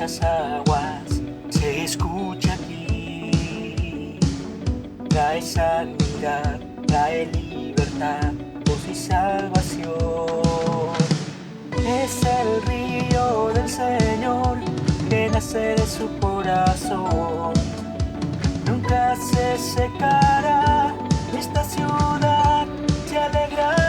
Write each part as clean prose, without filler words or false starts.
muchas aguas se escucha aquí. Trae sanidad, trae libertad, voz y salvación. Es el río del Señor que nace de su corazón. Nunca se secará, esta ciudad se alegrará.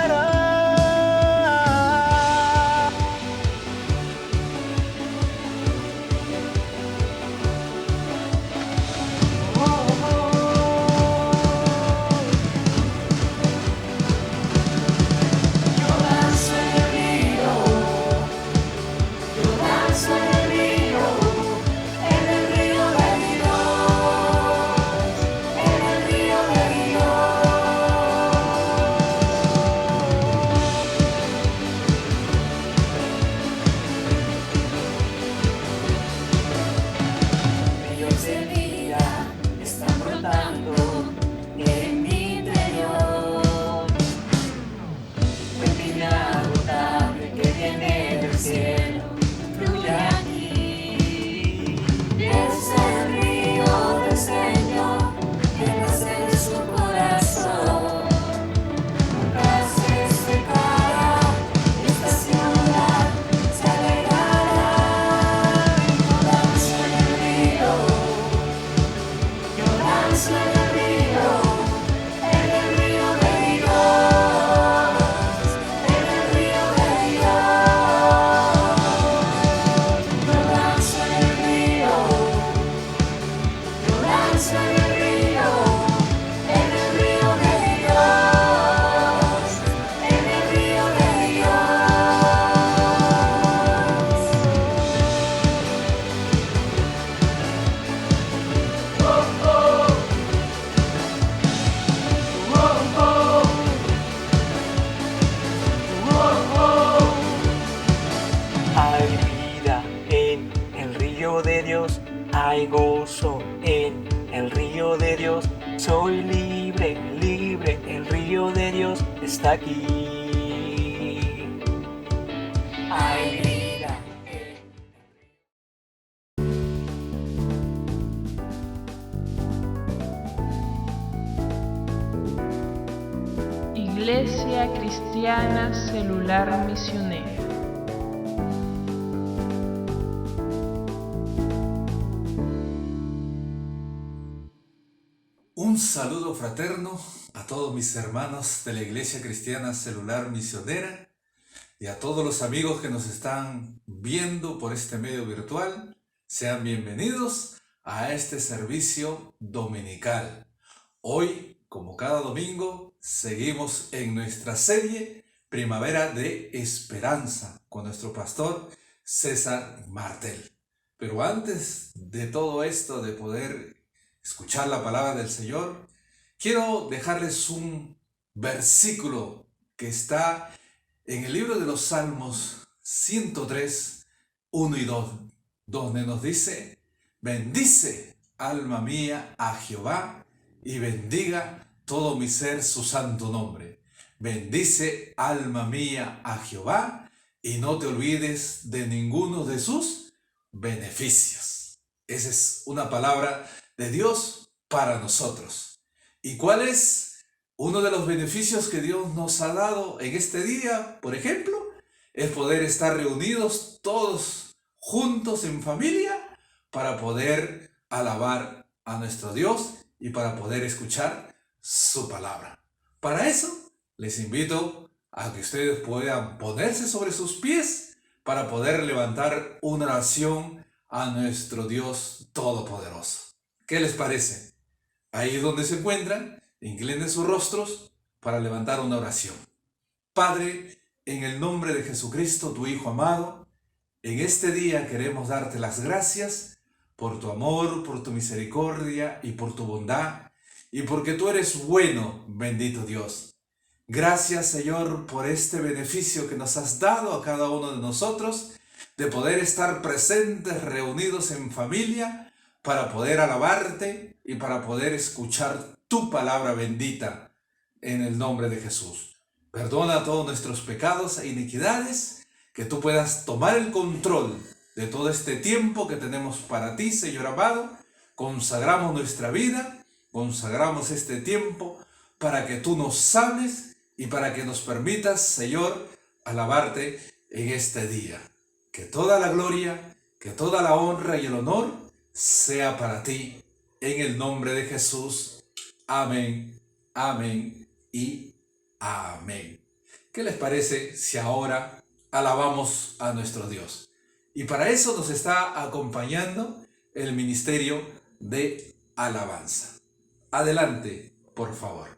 Hay gozo en el río de Dios. Soy libre, libre, el río de Dios está aquí. Hay vida. Iglesia Cristiana Celular Misionera. Un saludo fraterno a todos mis hermanos de la Iglesia Cristiana Celular Misionera y a todos los amigos que nos están viendo por este medio virtual. Sean bienvenidos a este servicio dominical. Hoy, como cada domingo, seguimos en nuestra serie Primavera de Esperanza con nuestro pastor César Martel. Pero antes de todo esto, de poder escuchar la palabra del Señor, quiero dejarles un versículo que está en el libro de los Salmos 103, 1 y 2, donde nos dice: bendice, alma mía, a Jehová, y bendiga todo mi ser su santo nombre. Bendice, alma mía, a Jehová, y no te olvides de ninguno de sus beneficios. Esa es una palabra de Dios para nosotros. ¿Y cuál es uno de los beneficios que Dios nos ha dado en este día? Por ejemplo, es poder estar reunidos todos juntos en familia para poder alabar a nuestro Dios y para poder escuchar su palabra. Para eso, les invito a que ustedes puedan ponerse sobre sus pies para poder levantar una oración a nuestro Dios Todopoderoso. ¿Qué les parece? Ahí donde se encuentran, inclinen sus rostros para levantar una oración. Padre, en el nombre de Jesucristo, tu Hijo amado, en este día queremos darte las gracias por tu amor, por tu misericordia y por tu bondad, y porque tú eres bueno, bendito Dios. Gracias, Señor, por este beneficio que nos has dado a cada uno de nosotros, de poder estar presentes, reunidos en familia, para poder alabarte y para poder escuchar tu palabra bendita en el nombre de Jesús. Perdona todos nuestros pecados e iniquidades, que tú puedas tomar el control de todo este tiempo que tenemos para ti, Señor amado. Consagramos nuestra vida, consagramos este tiempo para que tú nos hables y para que nos permitas, Señor, alabarte en este día. Que toda la gloria, que toda la honra y el honor sea para ti, en el nombre de Jesús. Amén, amén y amén. ¿Qué les parece si ahora alabamos a nuestro Dios? Y para eso nos está acompañando el ministerio de alabanza. Adelante, por favor.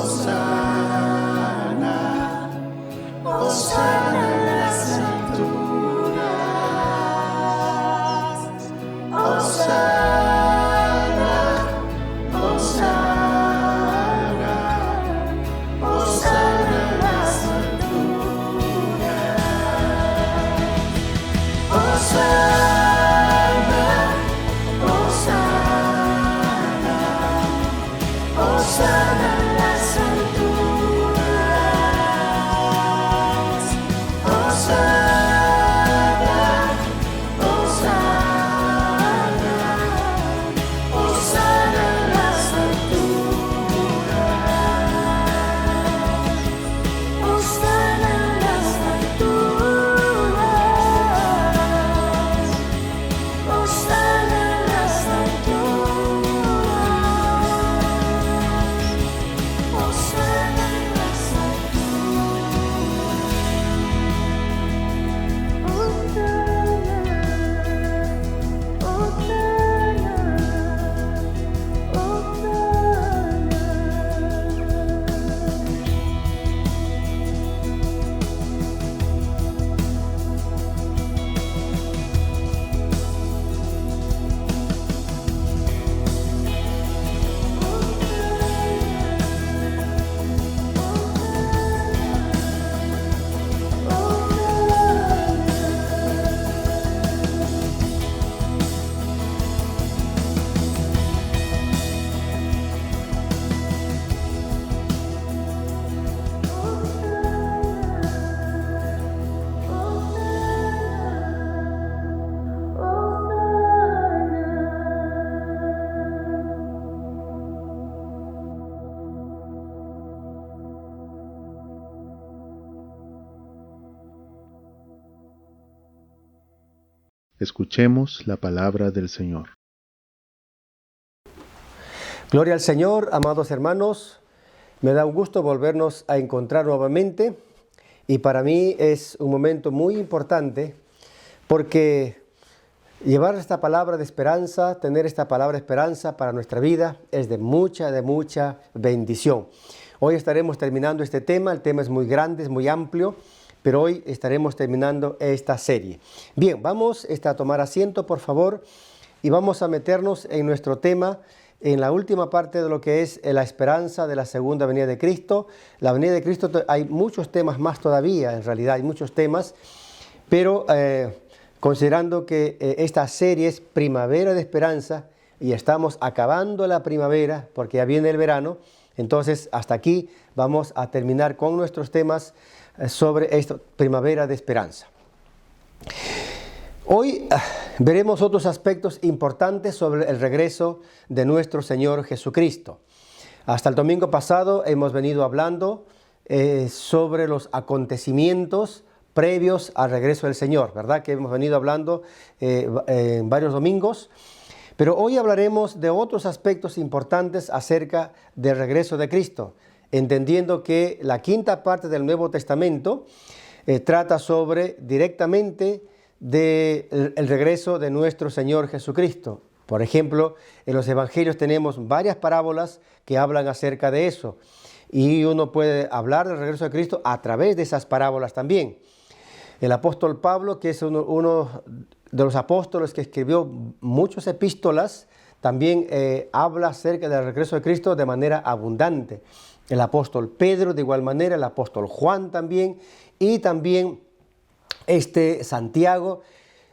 Hosana en las alturas. Hosana, Hosana, Hosana en las alturas. Hosana, Hosana, Hosana en las alturas. Hosana, Hosana, Hosana en las alturas. Hosana en las alturas. Hosana en las alturas. Hosana en las Escuchemos la palabra del Señor. Gloria al Señor, amados hermanos. Me da un gusto volvernos a encontrar nuevamente y para mí es un momento muy importante porque llevar esta palabra de esperanza, tener esta palabra de esperanza para nuestra vida es de mucha bendición. Hoy estaremos terminando este tema, el tema es muy grande, es muy amplio, pero hoy estaremos terminando esta serie. Bien, vamos a tomar asiento, por favor, y vamos a meternos en nuestro tema, en la última parte de lo que es la esperanza de la segunda venida de Cristo. La venida de Cristo, hay muchos temas más todavía, en realidad hay muchos temas, pero considerando que esta serie es Primavera de Esperanza y estamos acabando la primavera porque ya viene el verano, entonces hasta aquí vamos a terminar con nuestros temas sobre esta Primavera de Esperanza. Hoy veremos otros aspectos importantes sobre el regreso de nuestro Señor Jesucristo. Hasta el domingo pasado hemos venido hablando sobre los acontecimientos previos al regreso del Señor, ¿verdad? Que hemos venido hablando en varios domingos. Pero hoy hablaremos de otros aspectos importantes acerca del regreso de Cristo, entendiendo que la quinta parte del Nuevo Testamento trata sobre directamente del regreso de nuestro Señor Jesucristo. Por ejemplo, en los Evangelios tenemos varias parábolas que hablan acerca de eso. Y uno puede hablar del regreso de Cristo a través de esas parábolas también. El apóstol Pablo, que es uno de los apóstoles que escribió muchas epístolas, también habla acerca del regreso de Cristo de manera abundante. El apóstol Pedro de igual manera, el apóstol Juan también, y también Santiago.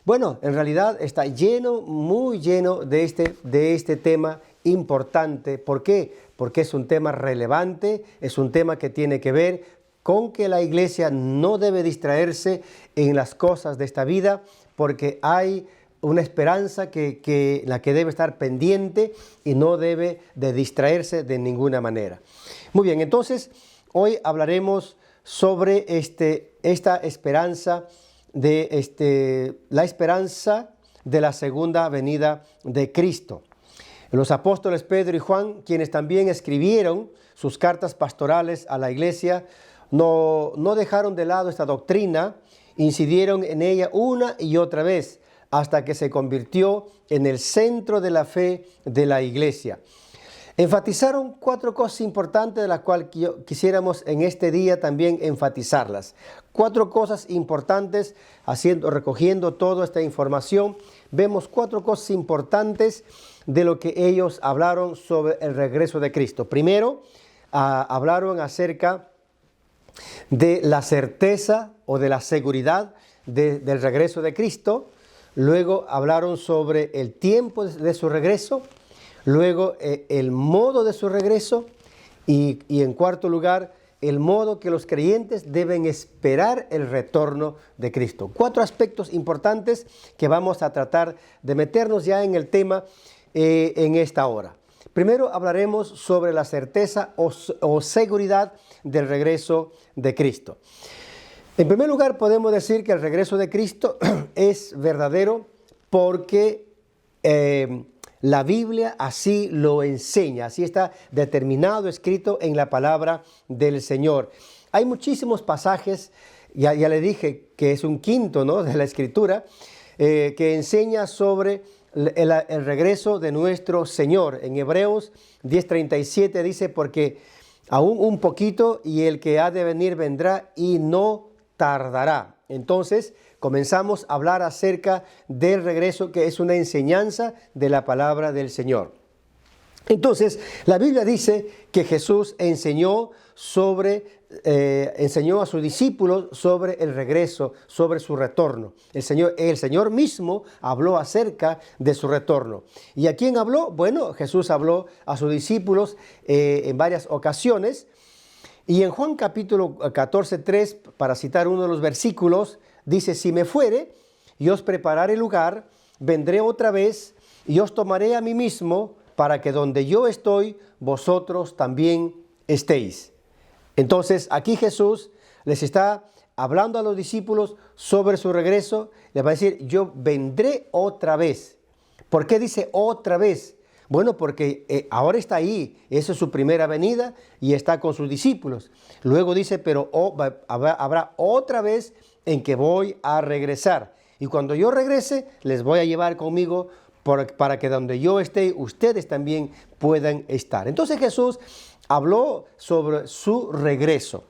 Bueno, en realidad está lleno, muy lleno de este tema importante. ¿Por qué? Porque es un tema relevante, es un tema que tiene que ver con que la iglesia no debe distraerse en las cosas de esta vida, porque hay una esperanza la que debe estar pendiente y no debe de distraerse de ninguna manera. Muy bien, entonces hoy hablaremos sobre esta esperanza la esperanza de la segunda venida de Cristo. Los apóstoles Pedro y Juan, quienes también escribieron sus cartas pastorales a la iglesia, no dejaron de lado esta doctrina, incidieron en ella una y otra vez, hasta que se convirtió en el centro de la fe de la iglesia. Enfatizaron 4 cosas importantes de las cuales quisiéramos en este día también enfatizarlas. 4 cosas importantes, recogiendo toda esta información, vemos 4 cosas importantes de lo que ellos hablaron sobre el regreso de Cristo. Primero, hablaron acerca de la certeza o de la seguridad del regreso de Cristo. Luego hablaron sobre el tiempo de su regreso. Luego el modo de su regreso y en cuarto lugar el modo que los creyentes deben esperar el retorno de Cristo. 4 aspectos importantes que vamos a tratar de meternos ya en el tema en esta hora. Primero hablaremos sobre la certeza o seguridad del regreso de Cristo. En primer lugar podemos decir que el regreso de Cristo es verdadero porque la Biblia así lo enseña, así está determinado, escrito en la palabra del Señor. Hay muchísimos pasajes, ya le dije que es un quinto, ¿no?, de la Escritura, que enseña sobre el regreso de nuestro Señor. En Hebreos 10:37 dice, porque aún un poquito y el que ha de venir vendrá y no tardará. Entonces comenzamos a hablar acerca del regreso, que es una enseñanza de la palabra del Señor. Entonces, la Biblia dice que Jesús enseñó a sus discípulos sobre el regreso, sobre su retorno. El Señor mismo habló acerca de su retorno. ¿Y a quién habló? Bueno, Jesús habló a sus discípulos en varias ocasiones. Y en Juan capítulo 14:3, para citar uno de los versículos, dice, si me fuere y os prepararé lugar, vendré otra vez y os tomaré a mí mismo, para que donde yo estoy, vosotros también estéis. Entonces, aquí Jesús les está hablando a los discípulos sobre su regreso. Les va a decir, yo vendré otra vez. ¿Por qué dice otra vez? Bueno, porque ahora está ahí, esa es su primera venida y está con sus discípulos. Luego dice, pero habrá otra vez en que voy a regresar. Y cuando yo regrese, les voy a llevar conmigo para que donde yo esté, ustedes también puedan estar. Entonces Jesús habló sobre su regreso.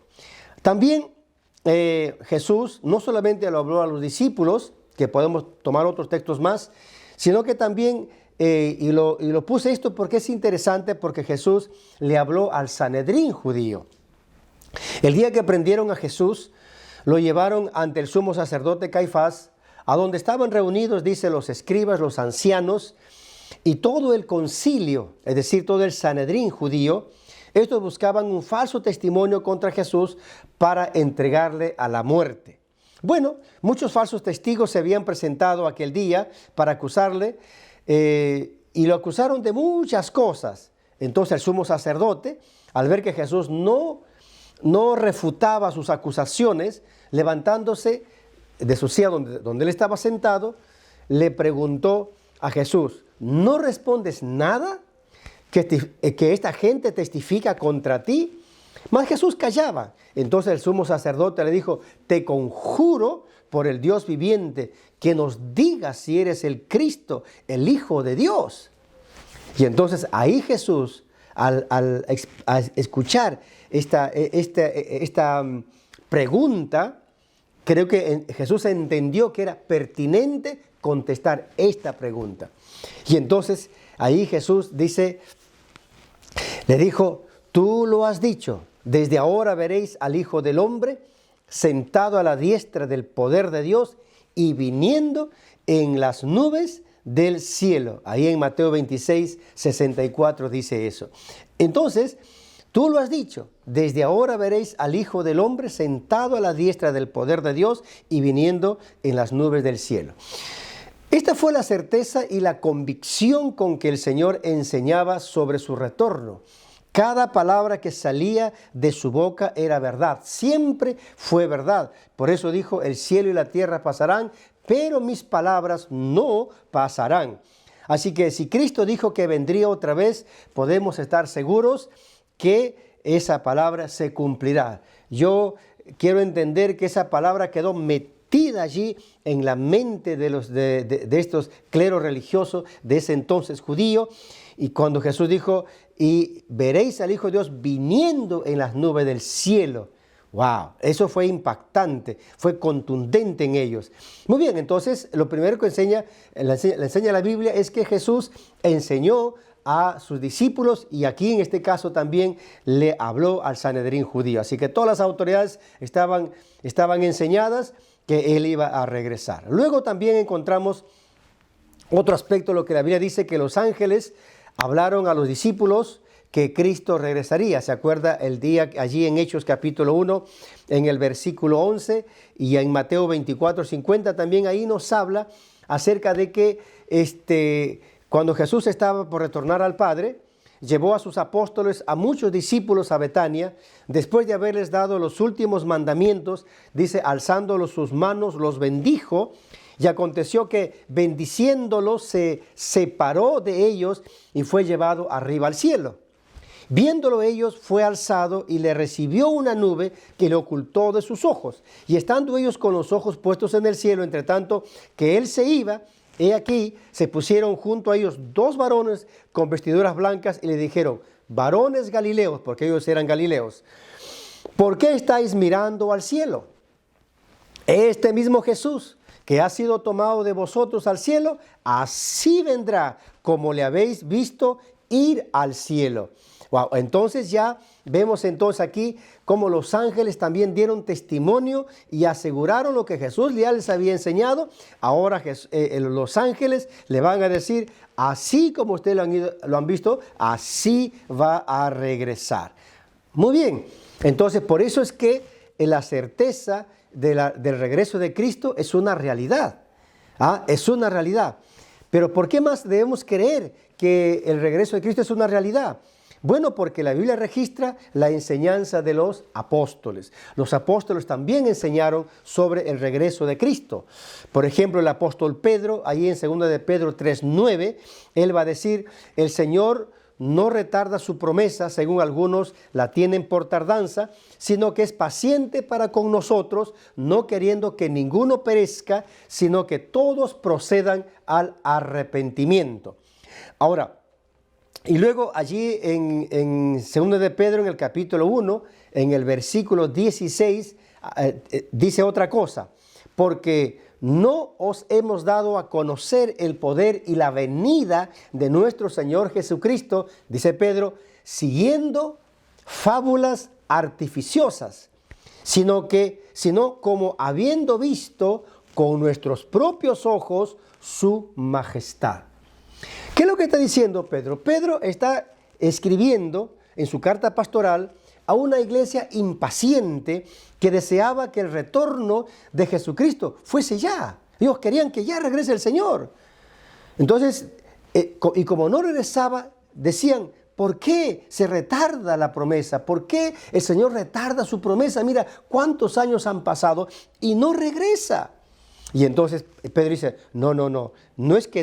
También Jesús no solamente lo habló a los discípulos, que podemos tomar otros textos más, sino que también, y lo puse esto porque es interesante, porque Jesús le habló al Sanedrín judío. El día que prendieron a Jesús, lo llevaron ante el sumo sacerdote Caifás, a donde estaban reunidos, dice, los escribas, los ancianos y todo el concilio, es decir, todo el Sanedrín judío. Estos buscaban un falso testimonio contra Jesús para entregarle a la muerte. Bueno, muchos falsos testigos se habían presentado aquel día para acusarle y lo acusaron de muchas cosas. Entonces el sumo sacerdote, al ver que Jesús no refutaba sus acusaciones, levantándose de su silla donde él estaba sentado, le preguntó a Jesús, ¿no respondes nada que esta gente testifica contra ti? Mas Jesús callaba. Entonces el sumo sacerdote le dijo, te conjuro por el Dios viviente que nos digas si eres el Cristo, el Hijo de Dios. Y entonces ahí Jesús, al escuchar esta pregunta, creo que Jesús entendió que era pertinente contestar esta pregunta. Y entonces ahí Jesús le dijo, tú lo has dicho, desde ahora veréis al Hijo del Hombre sentado a la diestra del poder de Dios y viniendo en las nubes del cielo. Ahí en Mateo 26:64 dice eso. Entonces, tú lo has dicho, desde ahora veréis al Hijo del Hombre sentado a la diestra del poder de Dios y viniendo en las nubes del cielo. Esta fue la certeza y la convicción con que el Señor enseñaba sobre su retorno. Cada palabra que salía de su boca era verdad, siempre fue verdad. Por eso dijo, el cielo y la tierra pasarán, pero mis palabras no pasarán. Así que si Cristo dijo que vendría otra vez, podemos estar seguros que esa palabra se cumplirá. Yo quiero entender que esa palabra quedó metida metida allí en la mente de estos cleros religiosos de ese entonces judío. Y cuando Jesús dijo, y veréis al Hijo de Dios viniendo en las nubes del cielo. ¡Wow! Eso fue impactante, fue contundente en ellos. Muy bien, entonces lo primero que le enseña la Biblia es que Jesús enseñó a sus discípulos y aquí en este caso también le habló al Sanedrín judío. Así que todas las autoridades estaban enseñadas que él iba a regresar. Luego también encontramos otro aspecto, lo que la Biblia dice, que los ángeles hablaron a los discípulos que Cristo regresaría. ¿Se acuerda el día allí en Hechos capítulo 1, en el versículo 11 y en Mateo 24, 50 también ahí nos habla acerca de que cuando Jesús estaba por retornar al Padre, llevó a sus apóstoles, a muchos discípulos a Betania, después de haberles dado los últimos mandamientos, dice, alzándolos sus manos, los bendijo, y aconteció que bendiciéndolos se separó de ellos y fue llevado arriba al cielo. Viéndolo ellos, fue alzado y le recibió una nube que le ocultó de sus ojos. Y estando ellos con los ojos puestos en el cielo, entre tanto que él se iba, he aquí, se pusieron junto a ellos 2 varones con vestiduras blancas y le dijeron, varones galileos, porque ellos eran galileos, ¿por qué estáis mirando al cielo? Este mismo Jesús, que ha sido tomado de vosotros al cielo, así vendrá como le habéis visto ir al cielo. Wow, entonces ya vemos entonces aquí cómo los ángeles también dieron testimonio y aseguraron lo que Jesús ya les había enseñado. Ahora los ángeles le van a decir, así como ustedes lo han visto, así va a regresar. Muy bien, entonces por eso es que la certeza del regreso de Cristo es una realidad. Es una realidad. Pero ¿por qué más debemos creer que el regreso de Cristo es una realidad? Bueno, porque la Biblia registra la enseñanza de los apóstoles. Los apóstoles también enseñaron sobre el regreso de Cristo. Por ejemplo, el apóstol Pedro, ahí en 2 de Pedro 3:9, él va a decir, el Señor no retarda su promesa, según algunos la tienen por tardanza, sino que es paciente para con nosotros, no queriendo que ninguno perezca, sino que todos procedan al arrepentimiento. Ahora, y luego allí en 2 de Pedro, en el capítulo 1, en el versículo 16, dice otra cosa, porque no os hemos dado a conocer el poder y la venida de nuestro Señor Jesucristo, dice Pedro, siguiendo fábulas artificiosas, sino como habiendo visto con nuestros propios ojos su majestad. ¿Qué es lo que está diciendo Pedro? Pedro está escribiendo en su carta pastoral a una iglesia impaciente que deseaba que el retorno de Jesucristo fuese ya. Ellos querían que ya regrese el Señor. Entonces, y como no regresaba, decían, ¿por qué se retarda la promesa? ¿Por qué el Señor retarda su promesa? Mira, cuántos años han pasado y no regresa. Y entonces Pedro dice, no es que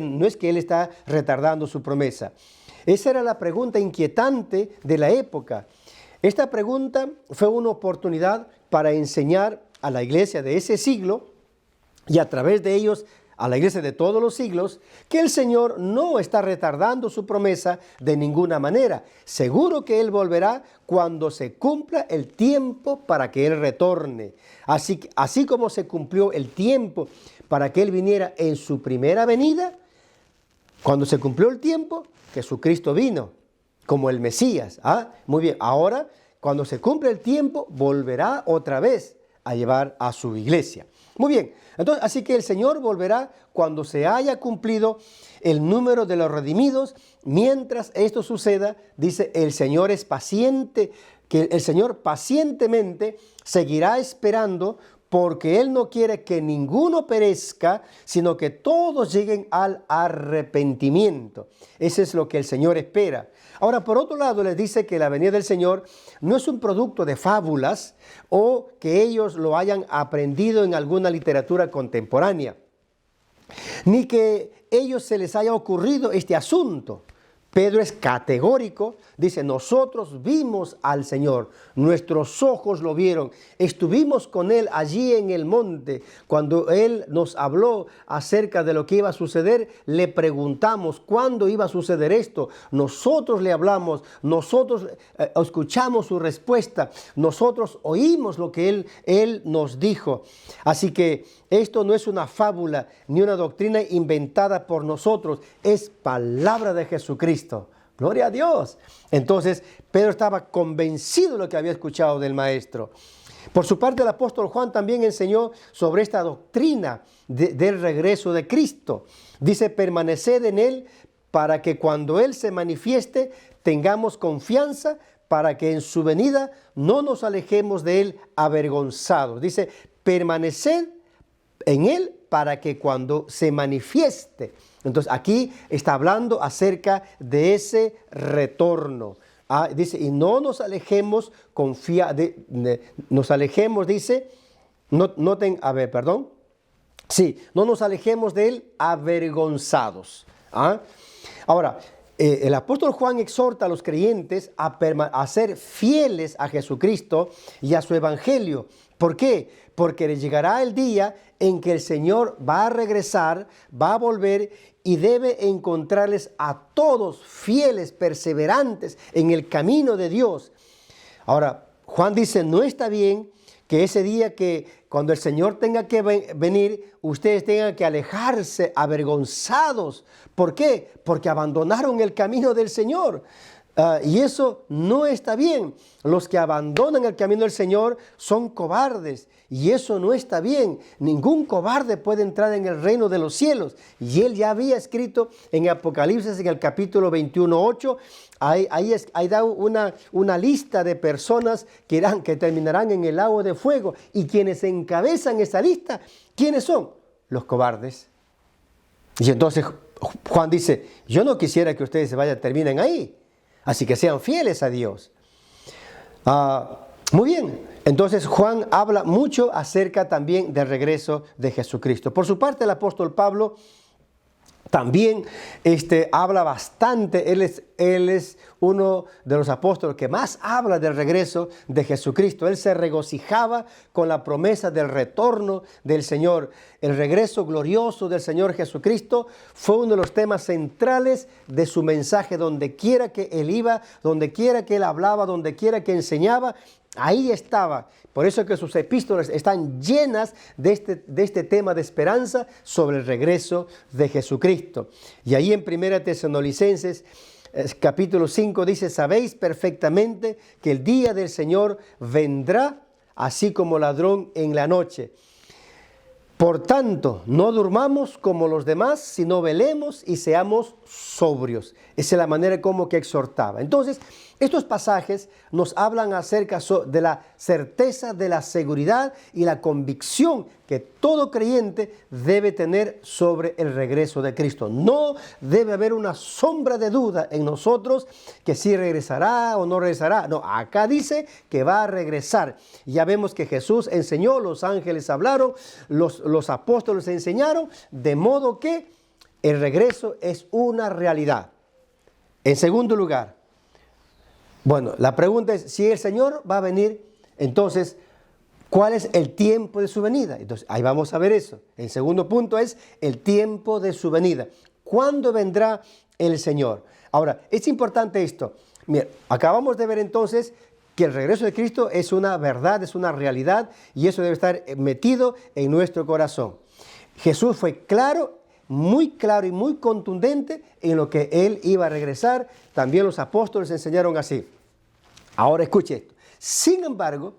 Él está retardando su promesa. Esa era la pregunta inquietante de la época. Esta pregunta fue una oportunidad para enseñar a la iglesia de ese siglo y a través de ellos a la iglesia de todos los siglos que el Señor no está retardando su promesa de ninguna manera. Seguro que Él volverá cuando se cumpla el tiempo para que Él retorne. Así como se cumplió el tiempo para que Él viniera en su primera venida, cuando se cumplió el tiempo, Jesucristo vino como el Mesías. Muy bien, ahora cuando se cumple el tiempo, volverá otra vez a llevar a su iglesia. Muy bien, entonces, así que el Señor volverá cuando se haya cumplido el número de los redimidos. Mientras esto suceda, dice, el Señor es paciente, que el Señor pacientemente seguirá esperando porque Él no quiere que ninguno perezca, sino que todos lleguen al arrepentimiento. Eso es lo que el Señor espera. Ahora, por otro lado, les dice que la venida del Señor no es un producto de fábulas o que ellos lo hayan aprendido en alguna literatura contemporánea, ni que a ellos se les haya ocurrido este asunto. Pedro es categórico, dice, nosotros vimos al Señor, nuestros ojos lo vieron, estuvimos con Él allí en el monte, cuando Él nos habló acerca de lo que iba a suceder, le preguntamos cuándo iba a suceder esto, nosotros le hablamos, nosotros escuchamos su respuesta, nosotros oímos lo que Él nos dijo. Así que esto no es una fábula ni una doctrina inventada por nosotros, es palabra de Jesucristo. Gloria a Dios. Entonces, Pedro estaba convencido de lo que había escuchado del Maestro. Por su parte, el apóstol Juan también enseñó sobre esta doctrina del regreso de Cristo. Dice, permaneced en Él para que cuando Él se manifieste tengamos confianza para que en su venida no nos alejemos de Él avergonzados. Dice, permaneced en Él para que cuando se manifieste. Entonces aquí está hablando acerca de ese retorno. Dice, y no nos alejemos, dice, no nos alejemos de Él avergonzados. Ahora, el apóstol Juan exhorta a los creyentes a ser fieles a Jesucristo y a su evangelio. ¿Por qué? Porque llegará el día en que el Señor va a regresar, va a volver y debe encontrarles a todos fieles, perseverantes en el camino de Dios. Ahora, Juan dice, no está bien que ese día que cuando el Señor tenga que venir, ustedes tengan que alejarse avergonzados. ¿Por qué? Porque abandonaron el camino del Señor. Y eso no está bien. Los que abandonan el camino del Señor son cobardes. Y eso no está bien. Ningún cobarde puede entrar en el reino de los cielos. Y él ya había escrito en Apocalipsis, en el capítulo 21:8, ahí da una lista de personas que terminarán en el lago de fuego. Y quienes encabezan esa lista, ¿quiénes son? Los cobardes. Y entonces Juan dice, yo no quisiera que ustedes terminen ahí. Así que sean fieles a Dios. Muy bien. Entonces Juan habla mucho acerca también del regreso de Jesucristo. Por su parte, el apóstol Pablo también habla bastante. Él es uno de los apóstoles que más habla del regreso de Jesucristo. Él se regocijaba con la promesa del retorno del Señor. El regreso glorioso del Señor Jesucristo fue uno de los temas centrales de su mensaje. Donde quiera que Él iba, donde quiera que Él hablaba, donde quiera que enseñaba, ahí estaba. Por eso es que sus epístolas están llenas de este tema de esperanza sobre el regreso de Jesucristo. Y ahí en 1 Tesalonicenses capítulo 5 dice, sabéis perfectamente que el día del Señor vendrá así como ladrón en la noche. Por tanto, no durmamos como los demás, sino velemos y seamos sobrios. Esa es la manera como que exhortaba. Entonces, estos pasajes nos hablan acerca de la certeza, de la seguridad y la convicción que todo creyente debe tener sobre el regreso de Cristo. No debe haber una sombra de duda en nosotros que si regresará o no regresará. No, acá dice que va a regresar. Ya vemos que Jesús enseñó, los ángeles hablaron, los apóstoles enseñaron, de modo que el regreso es una realidad. En segundo lugar, bueno, la pregunta es, si el Señor va a venir, entonces, ¿cuál es el tiempo de su venida? Entonces, ahí vamos a ver eso. El segundo punto es el tiempo de su venida. ¿Cuándo vendrá el Señor? Ahora, es importante esto. Mira, acabamos de ver entonces que el regreso de Cristo es una verdad, es una realidad, y eso debe estar metido en nuestro corazón. Jesús fue claro y muy contundente en lo que Él iba a regresar. También los apóstoles enseñaron así. Ahora escuche esto. Sin embargo,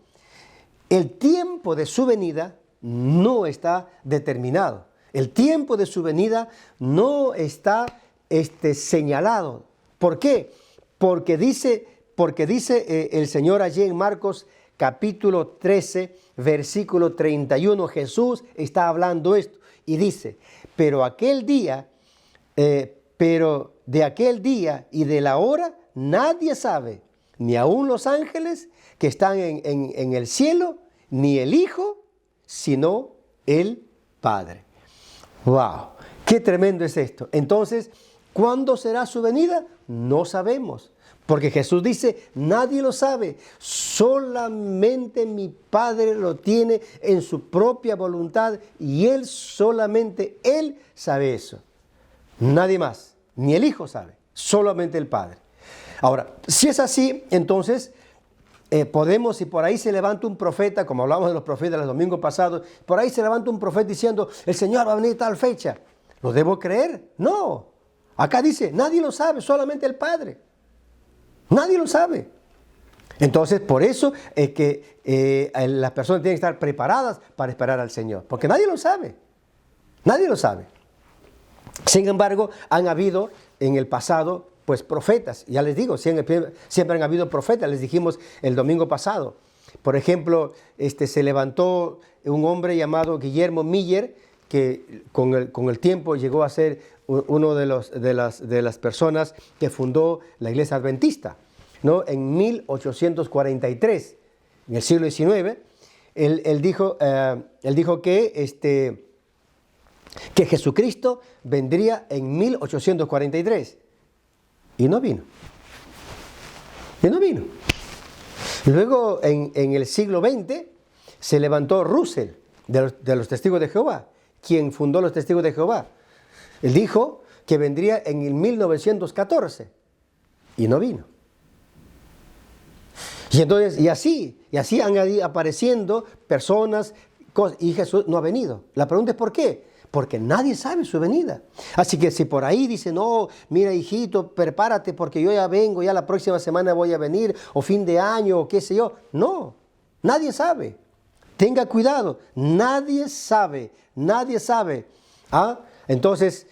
el tiempo de su venida no está determinado. El tiempo de su venida no está señalado. ¿Por qué? Porque dice el Señor allí en Marcos capítulo 13, versículo 31, Jesús está hablando esto y dice, pero de aquel día y de la hora nadie sabe, ni aun los ángeles que están en el cielo, ni el Hijo, sino el Padre. ¡Wow! ¡Qué tremendo es esto! Entonces, ¿cuándo será su venida? No sabemos. Porque Jesús dice, nadie lo sabe, solamente mi Padre lo tiene en su propia voluntad y solamente Él sabe eso. Nadie más, ni el Hijo sabe, solamente el Padre. Ahora, si es así, entonces podemos, si por ahí se levanta un profeta, como hablamos de los profetas el domingo pasado, por ahí se levanta un profeta diciendo, el Señor va a venir tal fecha. ¿Lo debo creer? No. Acá dice, nadie lo sabe, solamente el Padre. Nadie lo sabe. Entonces, por eso es que las personas tienen que estar preparadas para esperar al Señor. Porque nadie lo sabe. Nadie lo sabe. Sin embargo, han habido en el pasado, pues, profetas. Ya les digo, siempre han habido profetas. Les dijimos el domingo pasado. Por ejemplo, se levantó un hombre llamado Guillermo Miller, que con el tiempo llegó a ser uno de las personas que fundó la Iglesia Adventista, ¿no? En 1843, en el siglo XIX, él dijo que Jesucristo vendría en 1843 y no vino. Luego, en el siglo XX, se levantó Russell de los Testigos de Jehová, quien fundó los Testigos de Jehová. Él dijo que vendría en el 1914 y no vino. Y entonces, y así han ido apareciendo personas, y Jesús no ha venido. La pregunta es ¿por qué? Porque nadie sabe su venida. Así que si por ahí dicen, no, mira hijito, prepárate porque yo ya vengo, ya la próxima semana voy a venir, o fin de año, o qué sé yo. No, nadie sabe. Tenga cuidado, nadie sabe. Entonces,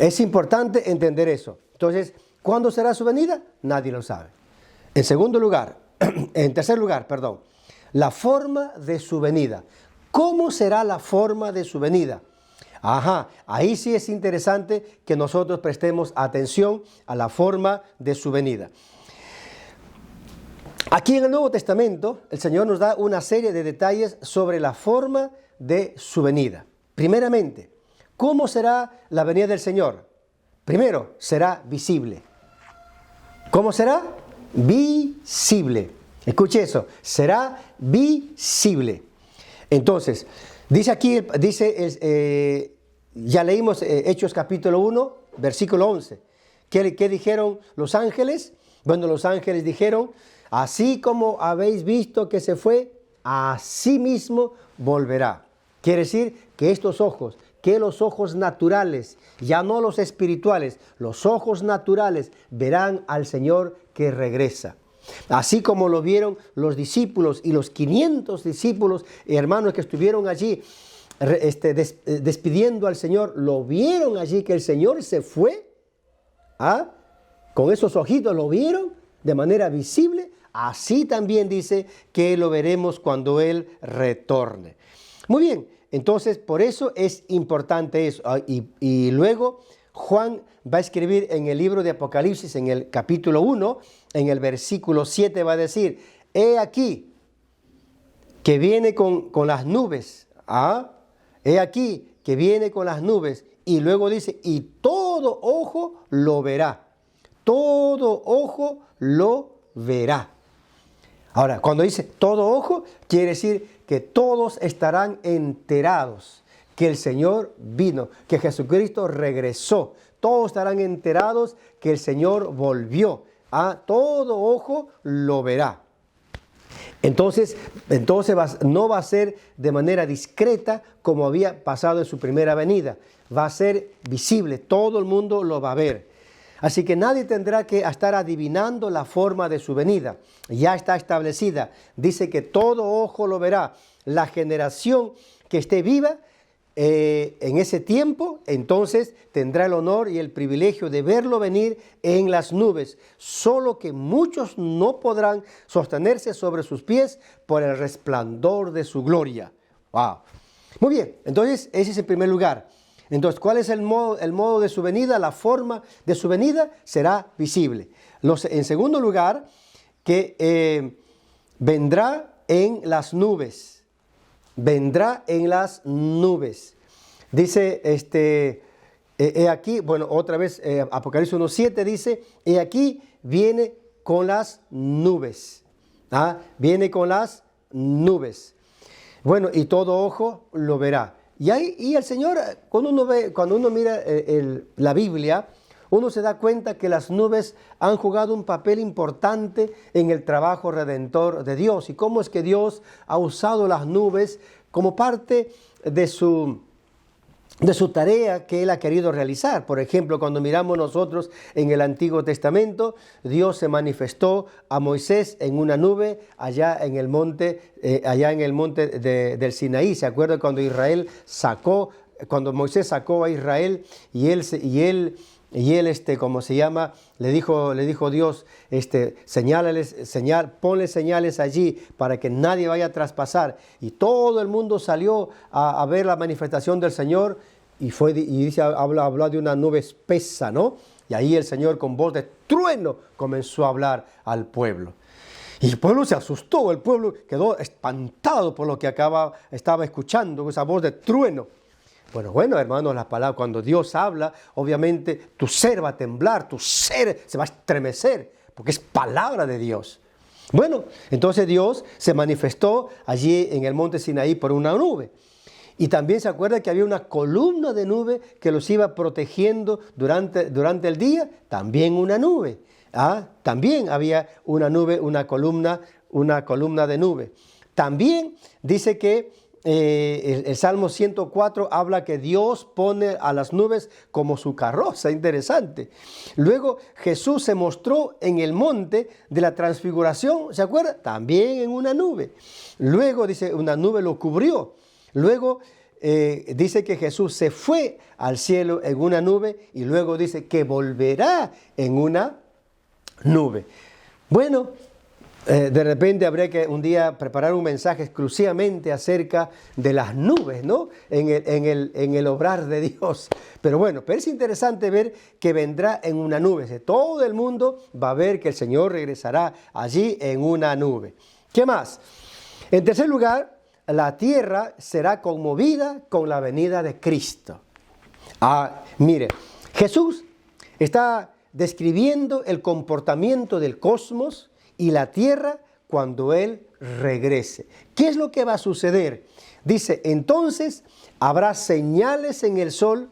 es importante entender eso. Entonces, ¿cuándo será su venida? Nadie lo sabe. En tercer lugar, la forma de su venida. ¿Cómo será la forma de su venida? Ahí sí es interesante que nosotros prestemos atención a la forma de su venida. Aquí en el Nuevo Testamento, el Señor nos da una serie de detalles sobre la forma de su venida. Primeramente, ¿cómo será la venida del Señor? Primero, será visible. ¿Cómo será? Visible. Escuche eso, será visible. Entonces, dice aquí, ya leímos Hechos capítulo 1, versículo 11. ¿Qué dijeron los ángeles? Bueno, los ángeles dijeron, así como habéis visto que se fue, así mismo volverá. Quiere decir que los ojos naturales, ya no los espirituales, los ojos naturales verán al Señor que regresa. Así como lo vieron los discípulos y los 500 discípulos y hermanos que estuvieron allí despidiendo al Señor, lo vieron allí que el Señor se fue. Con esos ojitos lo vieron de manera visible. Así también dice que lo veremos cuando Él retorne. Muy bien, entonces por eso es importante eso. Y luego Juan va a escribir en el libro de Apocalipsis, en el capítulo 1, en el versículo 7 va a decir, he aquí que viene con las nubes. He aquí que viene con las nubes. Y luego dice, y todo ojo lo verá. Todo ojo lo verá. Ahora, cuando dice todo ojo, quiere decir que todos estarán enterados que el Señor vino, que Jesucristo regresó. Todos estarán enterados que el Señor volvió. Todo ojo lo verá. Entonces no va a ser de manera discreta como había pasado en su primera venida. Va a ser visible, todo el mundo lo va a ver. Así que nadie tendrá que estar adivinando la forma de su venida. Ya está establecida. Dice que todo ojo lo verá. La generación que esté viva en ese tiempo, entonces tendrá el honor y el privilegio de verlo venir en las nubes. Solo que muchos no podrán sostenerse sobre sus pies por el resplandor de su gloria. ¡Wow! Muy bien, entonces ese es el primer lugar. Entonces, ¿cuál es el modo de su venida? La forma de su venida será visible. En segundo lugar, que vendrá en las nubes. Vendrá en las nubes. Dice he aquí, bueno, otra vez, Apocalipsis 1:7 dice, he aquí viene con las nubes. Viene con las nubes. Bueno, y todo ojo lo verá. Y el Señor, cuando uno mira la Biblia, uno se da cuenta que las nubes han jugado un papel importante en el trabajo redentor de Dios. Y cómo es que Dios ha usado las nubes como parte de su tarea que Él ha querido realizar. Por ejemplo, cuando miramos nosotros en el Antiguo Testamento, Dios se manifestó a Moisés en una nube allá en el monte del Sinaí. ¿Se acuerda cuando Moisés sacó a Israel y él ¿cómo se llama? Le dijo Dios, ponle señales allí para que nadie vaya a traspasar. Y todo el mundo salió a ver la manifestación del Señor y dice, habla de una nube espesa, ¿no? Y ahí el Señor con voz de trueno comenzó a hablar al pueblo. Y el pueblo se asustó, el pueblo quedó espantado por lo que estaba escuchando, esa voz de trueno. Bueno, hermanos, la palabra, cuando Dios habla, obviamente tu ser va a temblar, tu ser se va a estremecer, porque es palabra de Dios. Bueno, entonces Dios se manifestó allí en el monte Sinaí por una nube. Y también se acuerda que había una columna de nube que los iba protegiendo durante el día, también una nube. También había una nube, una columna de nube. También dice que el Salmo 104 habla que Dios pone a las nubes como su carroza, interesante. Luego Jesús se mostró en el monte de la transfiguración, ¿se acuerda? También en una nube. Luego dice, una nube lo cubrió. Luego dice que Jesús se fue al cielo en una nube y luego dice que volverá en una nube. Bueno, de repente habría que un día preparar un mensaje exclusivamente acerca de las nubes, ¿no? En el obrar de Dios. Pero es interesante ver que vendrá en una nube. Todo el mundo va a ver que el Señor regresará allí en una nube. ¿Qué más? En tercer lugar, la tierra será conmovida con la venida de Cristo. Mire, Jesús está describiendo el comportamiento del cosmos y la tierra cuando Él regrese. ¿Qué es lo que va a suceder? Dice, entonces habrá señales en el sol,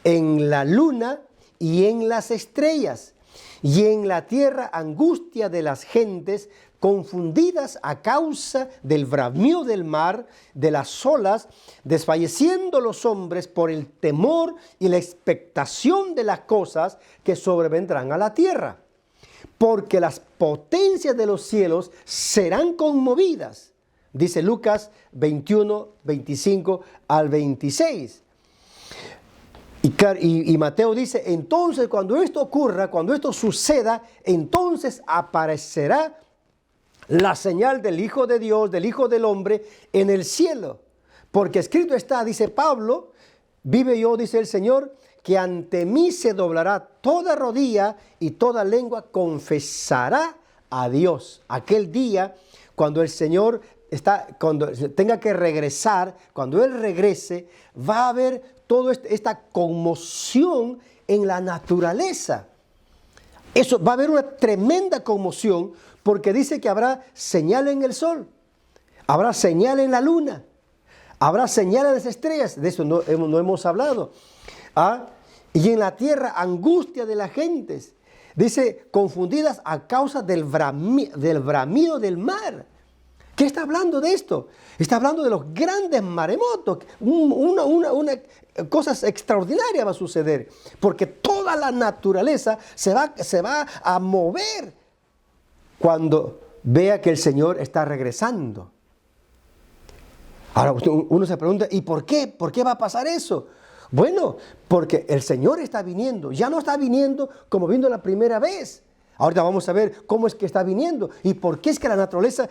en la luna y en las estrellas, y en la tierra angustia de las gentes confundidas a causa del bramido del mar, de las olas, desfalleciendo los hombres por el temor y la expectación de las cosas que sobrevendrán a la tierra. Porque las potencias de los cielos serán conmovidas, dice Lucas 21, 25 al 26. Y Mateo dice, entonces cuando esto ocurra, cuando esto suceda, entonces aparecerá la señal del Hijo de Dios, del Hijo del Hombre en el cielo. Porque escrito está, dice Pablo, vive yo, dice el Señor, que ante mí se doblará toda rodilla y toda lengua confesará a Dios. Aquel día cuando el Señor cuando tenga que regresar, cuando Él regrese, va a haber toda esta conmoción en la naturaleza. Eso va a haber una tremenda conmoción porque dice que habrá señal en el sol, habrá señal en la luna, habrá señal en las estrellas. De eso no hemos hablado. Y en la tierra angustia de las gentes. Dice, confundidas a causa del bramido del mar. ¿Qué está hablando de esto? Está hablando de los grandes maremotos. Una cosa extraordinaria va a suceder. Porque toda la naturaleza se va a mover cuando vea que el Señor está regresando. Ahora uno se pregunta, ¿y por qué? ¿Por qué va a pasar eso? Bueno, porque el Señor está viniendo. Ya no está viniendo como vino la primera vez. Ahorita vamos a ver cómo es que está viniendo y por qué es que la naturaleza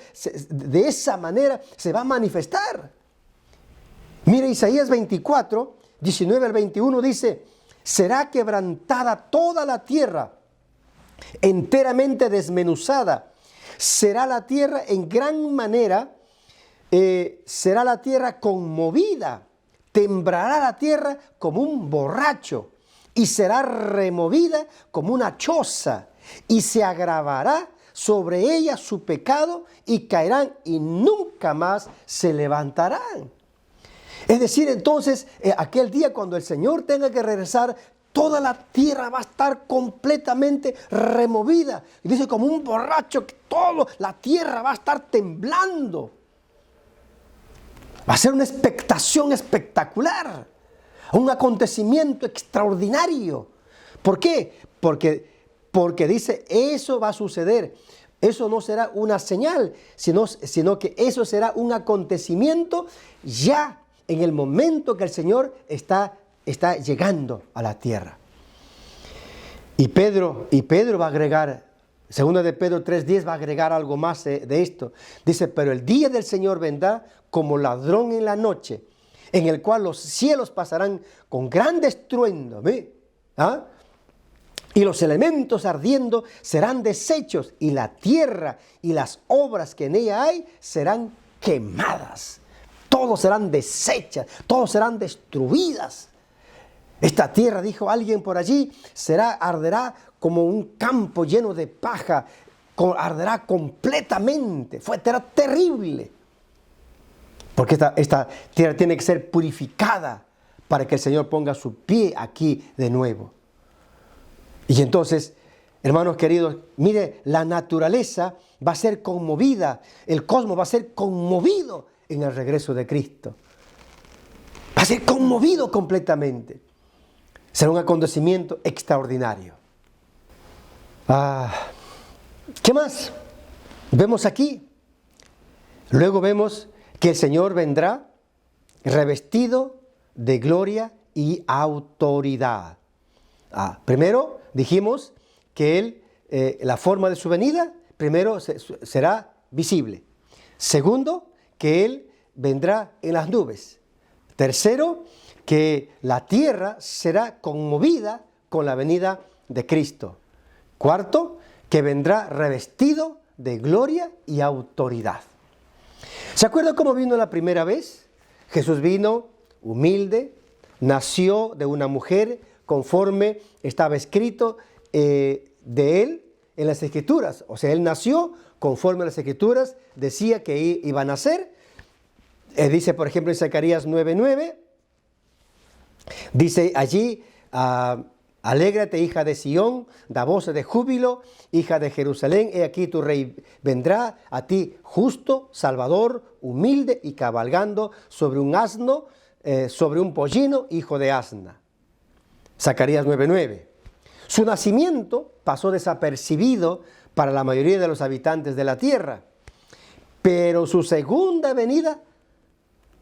de esa manera se va a manifestar. Mire, Isaías 24, 19 al 21 dice, será quebrantada toda la tierra, enteramente desmenuzada. Será la tierra en gran manera, será la tierra conmovida. Temblará la tierra como un borracho. y será removida como una choza, y se agravará sobre ella su pecado, y caerán y nunca más se levantarán. Es decir, entonces, aquel día cuando el Señor tenga que regresar, toda la tierra va a estar completamente removida. Y dice, como un borracho, que toda la tierra va a estar temblando. Va a ser una expectación espectacular, un acontecimiento extraordinario. ¿Por qué? Porque dice, eso va a suceder. Eso no será una señal, sino que eso será un acontecimiento ya en el momento que el Señor está llegando a la tierra. Y Pedro va a agregar, 2 de Pedro 3:10 va a agregar algo más de esto. Dice, pero el día del Señor vendrá como ladrón en la noche, en el cual los cielos pasarán con gran estruendo, ¿Ah? Y los elementos ardiendo serán deshechos, y la tierra y las obras que en ella hay serán quemadas. Todos serán deshechas, todos serán destruidas. Esta tierra, dijo alguien por allí, arderá como un campo lleno de paja, arderá completamente. Será terrible. Porque esta tierra tiene que ser purificada para que el Señor ponga su pie aquí de nuevo. Y entonces, hermanos queridos, mire, la naturaleza va a ser conmovida, el cosmos va a ser conmovido en el regreso de Cristo. Va a ser conmovido completamente. Será un acontecimiento extraordinario. ¿Qué más? Vemos aquí. Luego vemos que el Señor vendrá revestido de gloria y autoridad. Primero dijimos que Él, la forma de su venida, primero será visible. Segundo, que Él vendrá en las nubes. Tercero, que la tierra será conmovida con la venida de Cristo. Cuarto, que vendrá revestido de gloria y autoridad. ¿Se acuerdan cómo vino la primera vez? Jesús vino humilde, nació de una mujer conforme estaba escrito de Él en las Escrituras. O sea, Él nació conforme a las Escrituras, decía que iba a nacer. Dice, por ejemplo, en Zacarías 9:9, dice allí, alégrate, hija de Sión, da voces de júbilo, hija de Jerusalén, he aquí tu rey vendrá a ti justo, salvador, humilde y cabalgando sobre un asno, sobre un pollino, hijo de asna. Zacarías 9:9. Su nacimiento pasó desapercibido para la mayoría de los habitantes de la tierra, pero su segunda venida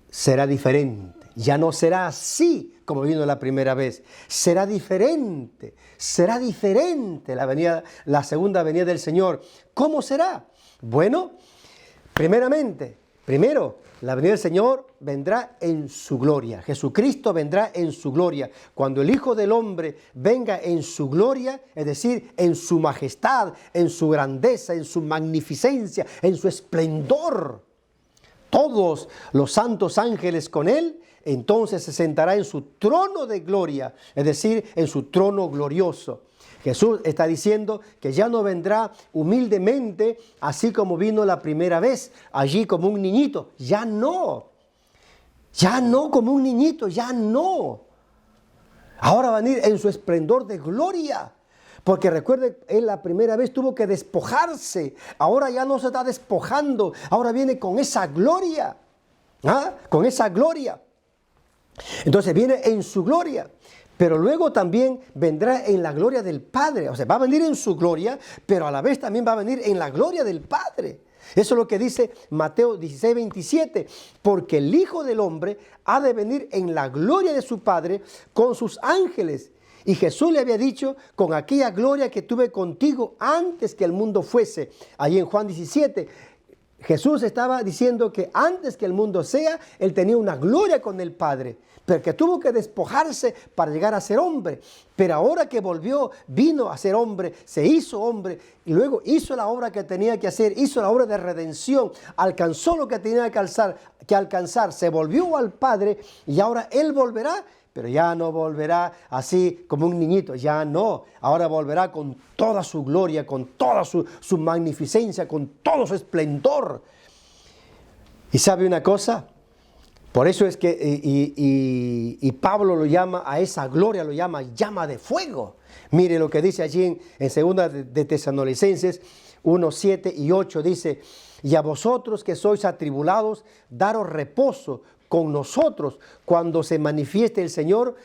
será diferente. Ya no será así como vino la primera vez. Será diferente la segunda venida del Señor. ¿Cómo será? Bueno, primero, la venida del Señor vendrá en su gloria. Jesucristo vendrá en su gloria. Cuando el Hijo del Hombre venga en su gloria, es decir, en su majestad, en su grandeza, en su magnificencia, en su esplendor, todos los santos ángeles con Él, entonces se sentará en su trono de gloria, es decir, en su trono glorioso. Jesús está diciendo que ya no vendrá humildemente, así como vino la primera vez, allí como un niñito. Ya no como un niñito, ya no. Ahora va a venir en su esplendor de gloria. Porque recuerde, él la primera vez tuvo que despojarse. Ahora ya no se está despojando. Ahora viene con esa gloria. Con esa gloria. Entonces viene en su gloria. Pero luego también vendrá en la gloria del Padre. O sea, va a venir en su gloria, pero a la vez también va a venir en la gloria del Padre. Eso es lo que dice Mateo 16:27. Porque el Hijo del Hombre ha de venir en la gloria de su Padre con sus ángeles. Y Jesús le había dicho, con aquella gloria que tuve contigo antes que el mundo fuese. Allí en Juan 17, Jesús estaba diciendo que antes que el mundo sea, Él tenía una gloria con el Padre, pero que tuvo que despojarse para llegar a ser hombre. Pero ahora que vino a ser hombre, se hizo hombre y luego hizo la obra que tenía que hacer, hizo la obra de redención, alcanzó lo que tenía que alcanzar, se volvió al Padre y ahora Él volverá, pero ya no volverá así como un niñito, ya no. Ahora volverá con toda su gloria, con toda su magnificencia, con todo su esplendor. ¿Y sabe una cosa? Por eso es que, y Pablo lo llama a esa gloria, lo llama llama de fuego. Mire lo que dice allí en 2 de Tesalonicenses 1, 7 y 8, dice: y a vosotros que sois atribulados, daros reposo con nosotros cuando se manifieste el Señor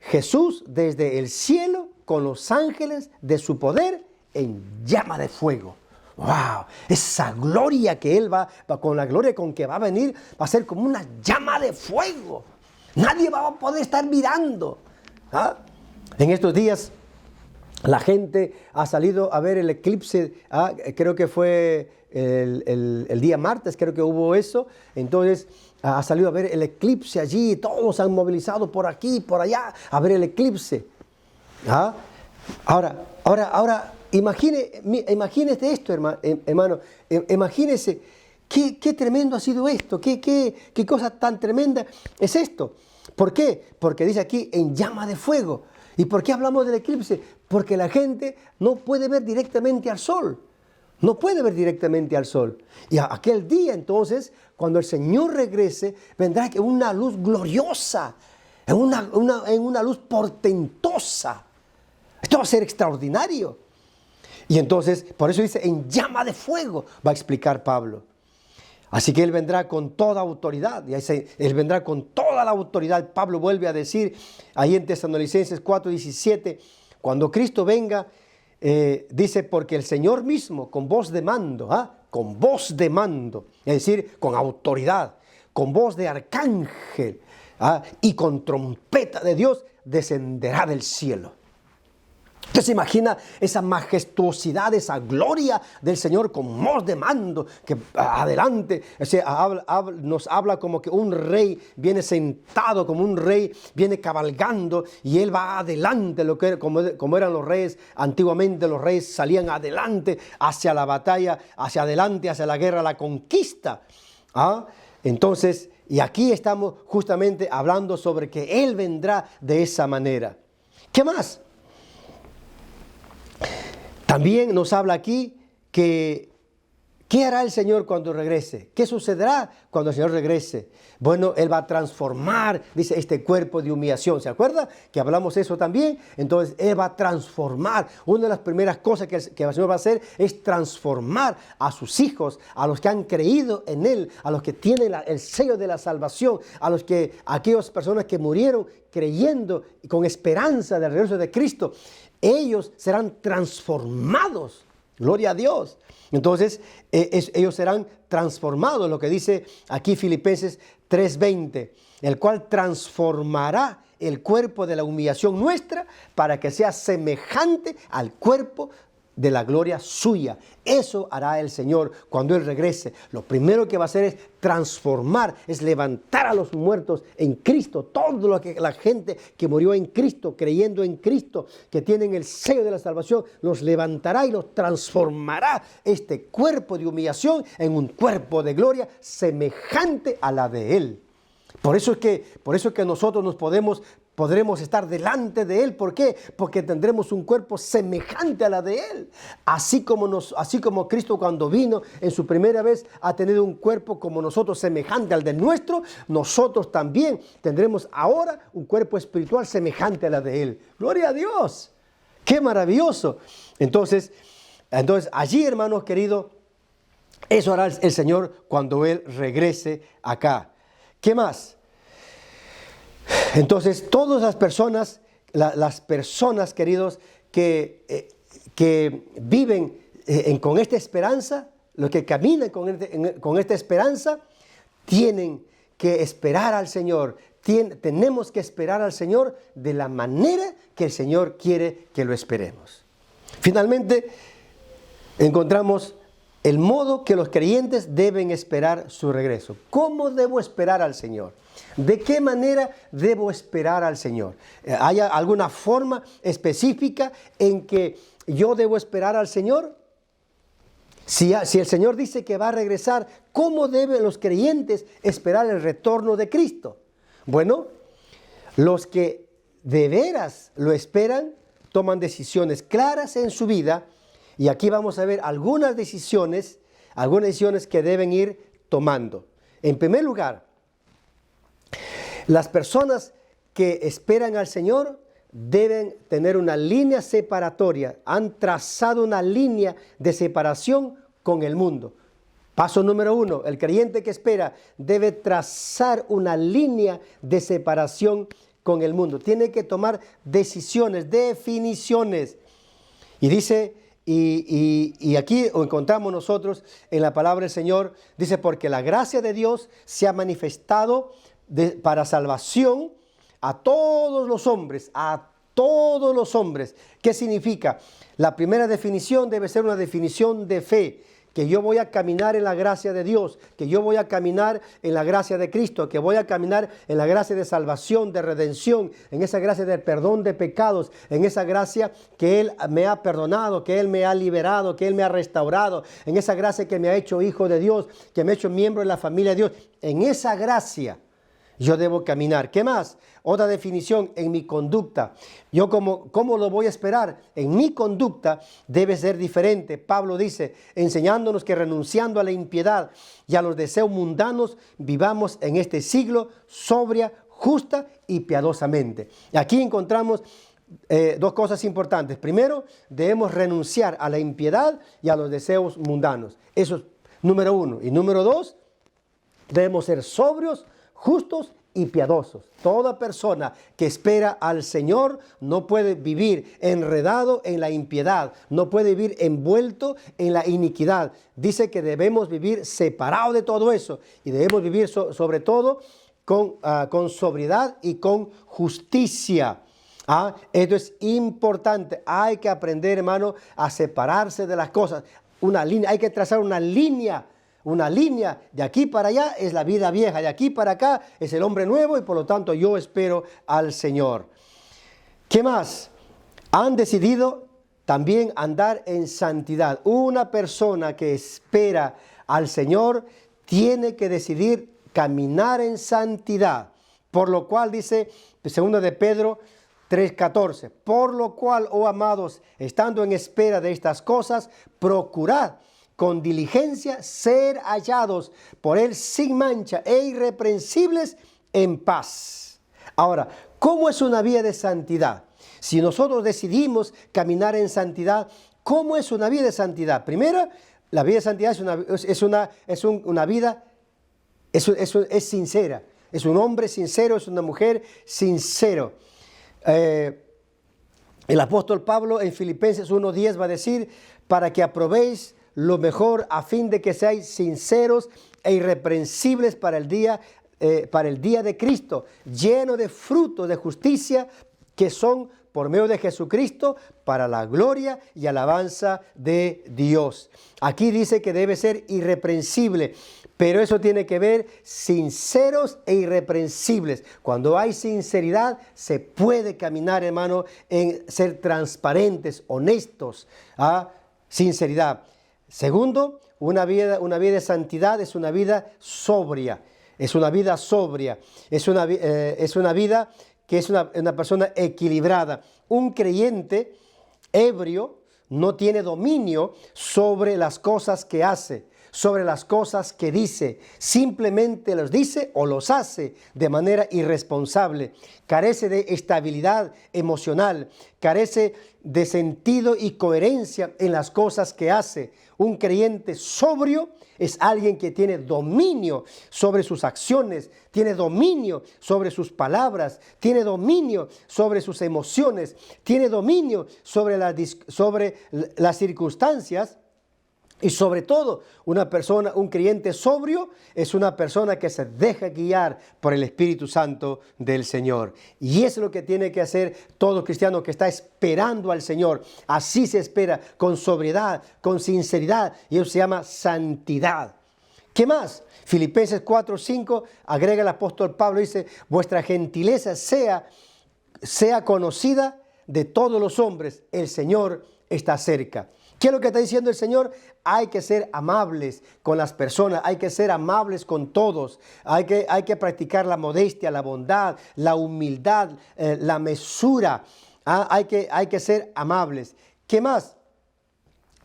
Jesús desde el cielo con los ángeles de su poder en llama de fuego. ¡Wow! Esa gloria que Él va con la gloria con que va a venir, va a ser como una llama de fuego. Nadie va a poder estar mirando. ¿Ah? En estos días la gente ha salido a ver el eclipse. Creo que fue el día martes, creo que hubo eso. Entonces ha salido a ver el eclipse allí. Todos se han movilizado por aquí, por allá, a ver el eclipse. ¿Ah? Ahora, imagínese esto, hermano. Imagínese qué tremendo ha sido esto. Qué cosa tan tremenda es esto. ¿Por qué? Porque dice aquí en llama de fuego. ¿Y por qué hablamos del eclipse? Porque la gente no puede ver directamente al sol. No puede ver directamente al sol. Y aquel día entonces, cuando el Señor regrese, vendrá una luz gloriosa, en una luz portentosa. Esto va a ser extraordinario. Y entonces, por eso dice, en llama de fuego, va a explicar Pablo. Así que Él vendrá con toda autoridad. Y Él vendrá con toda la autoridad. Pablo vuelve a decir, ahí en Tesalonicenses 4:17, cuando Cristo venga, dice, porque el Señor mismo, con voz de mando, con voz de mando, es decir, con autoridad, con voz de arcángel, y con trompeta de Dios, descenderá del cielo. Usted se imagina esa majestuosidad, esa gloria del Señor con voz de mando, que adelante, nos habla como que un rey viene sentado, como un rey viene cabalgando y Él va adelante, como eran los reyes. Antiguamente los reyes salían adelante hacia la batalla, hacia adelante, hacia la guerra, la conquista. Entonces, y aquí estamos justamente hablando sobre que Él vendrá de esa manera. ¿Qué más? También nos habla aquí que ¿qué hará el Señor cuando regrese? ¿Qué sucederá cuando el Señor regrese? Bueno, Él va a transformar, dice, este cuerpo de humillación. ¿Se acuerda que hablamos eso también? Entonces, Él va a transformar. Una de las primeras cosas que el Señor va a hacer es transformar a sus hijos, a los que han creído en Él, a los que tienen el sello de la salvación, a aquellas personas que murieron creyendo y con esperanza del regreso de Cristo. Ellos serán transformados. Gloria a Dios. Entonces, ellos serán transformados, lo que dice aquí Filipenses 3:20, el cual transformará el cuerpo de la humillación nuestra para que sea semejante al cuerpo de la gloria suya. Eso hará el Señor cuando Él regrese. Lo primero que va a hacer es transformar, es levantar a los muertos en Cristo. Todo lo que la gente que murió en Cristo, creyendo en Cristo, que tienen el sello de la salvación, los levantará y los transformará este cuerpo de humillación en un cuerpo de gloria semejante a la de Él. Por eso es que nosotros podremos estar delante de Él. ¿Por qué? Porque tendremos un cuerpo semejante a la de Él. Así como Cristo cuando vino en su primera vez ha tenido un cuerpo como nosotros semejante al de nuestro, nosotros también tendremos ahora un cuerpo espiritual semejante a la de Él. ¡Gloria a Dios! ¡Qué maravilloso! Entonces allí, hermanos queridos, eso hará el Señor cuando Él regrese acá. ¿Qué más? Entonces, todas las personas, queridos, que viven con esta esperanza, los que caminan con esta esperanza, tienen que esperar al Señor. Tenemos que esperar al Señor de la manera que el Señor quiere que lo esperemos. Finalmente, encontramos el modo que los creyentes deben esperar su regreso. ¿Cómo debo esperar al Señor? ¿De qué manera debo esperar al Señor? ¿Hay alguna forma específica en que yo debo esperar al Señor? Si el Señor dice que va a regresar, ¿cómo deben los creyentes esperar el retorno de Cristo? Bueno, Los que de veras lo esperan toman decisiones claras en su vida, y aquí vamos a ver algunas decisiones que deben ir tomando. En primer lugar, las personas que esperan al Señor deben tener una línea separatoria, han trazado una línea de separación con el mundo. Paso número 1, el creyente que espera debe trazar una línea de separación con el mundo. Tiene que tomar decisiones, definiciones. Y dice, y aquí encontramos nosotros en la palabra del Señor, dice, porque la gracia de Dios se ha manifestado para salvación a todos los hombres, a todos los hombres. ¿Qué significa? La primera definición debe ser una definición de fe, que yo voy a caminar en la gracia de Dios, que yo voy a caminar en la gracia de Cristo, que voy a caminar en la gracia de salvación, de redención, en esa gracia de perdón de pecados, en esa gracia que Él me ha perdonado, que Él me ha liberado, que Él me ha restaurado, en esa gracia que me ha hecho hijo de Dios, que me ha hecho miembro de la familia de Dios. En esa gracia yo debo caminar. ¿Qué más? Otra definición, en mi conducta. Yo ¿cómo lo voy a esperar? En mi conducta debe ser diferente. Pablo dice, enseñándonos que renunciando a la impiedad y a los deseos mundanos, vivamos en este siglo sobria, justa y piadosamente. Aquí encontramos dos cosas importantes. Primero, debemos renunciar a la impiedad y a los deseos mundanos. Eso es número 1. Y número 2, debemos ser sobrios, justos y piadosos. Toda persona que espera al Señor no puede vivir enredado en la impiedad, no puede vivir envuelto en la iniquidad. Dice que debemos vivir separados de todo eso y debemos vivir sobre todo con sobriedad y con justicia. Esto es importante. Hay que aprender, hermano, a separarse de las cosas. Una línea, hay que trazar una línea. Una línea, de aquí para allá es la vida vieja, de aquí para acá es el hombre nuevo y por lo tanto yo espero al Señor. ¿Qué más? Han decidido también andar en santidad. Una persona que espera al Señor tiene que decidir caminar en santidad. Por lo cual dice 2 de Pedro 3:14, por lo cual, oh amados, estando en espera de estas cosas, procurad con diligencia ser hallados por Él sin mancha e irreprensibles en paz. Ahora, ¿cómo es una vida de santidad? Si nosotros decidimos caminar en santidad, ¿cómo es una vida de santidad? Primero, la vida de santidad es sincera. Es un hombre sincero, es una mujer sincero. El apóstol Pablo en Filipenses 1:10 va a decir, para que aprobéis lo mejor a fin de que seáis sinceros e irreprensibles para el día de Cristo, lleno de frutos de justicia que son por medio de Jesucristo para la gloria y alabanza de Dios. Aquí dice que debe ser irreprensible, pero eso tiene que ver sinceros e irreprensibles. Cuando hay sinceridad se puede caminar, hermano, en ser transparentes, honestos. Sinceridad. Segundo, una vida de santidad es una vida sobria. Es una vida sobria. Es una vida que es una persona equilibrada. Un creyente ebrio no tiene dominio sobre las cosas que hace, sobre las cosas que dice. Simplemente los dice o los hace de manera irresponsable. Carece de estabilidad emocional, carece de sentido y coherencia en las cosas que hace. Un creyente sobrio es alguien que tiene dominio sobre sus acciones, tiene dominio sobre sus palabras, tiene dominio sobre sus emociones, tiene dominio sobre las circunstancias. Y sobre todo, un creyente sobrio es una persona que se deja guiar por el Espíritu Santo del Señor. Y eso es lo que tiene que hacer todo cristiano que está esperando al Señor. Así se espera, con sobriedad, con sinceridad, y eso se llama santidad. ¿Qué más? Filipenses 4:5 agrega el apóstol Pablo, dice, vuestra gentileza sea conocida de todos los hombres, el Señor está cerca. ¿Qué es lo que está diciendo el Señor? Hay que ser amables con las personas, hay que ser amables con todos, hay que practicar la modestia, la bondad, la humildad, la mesura. Hay que ser amables. ¿Qué más?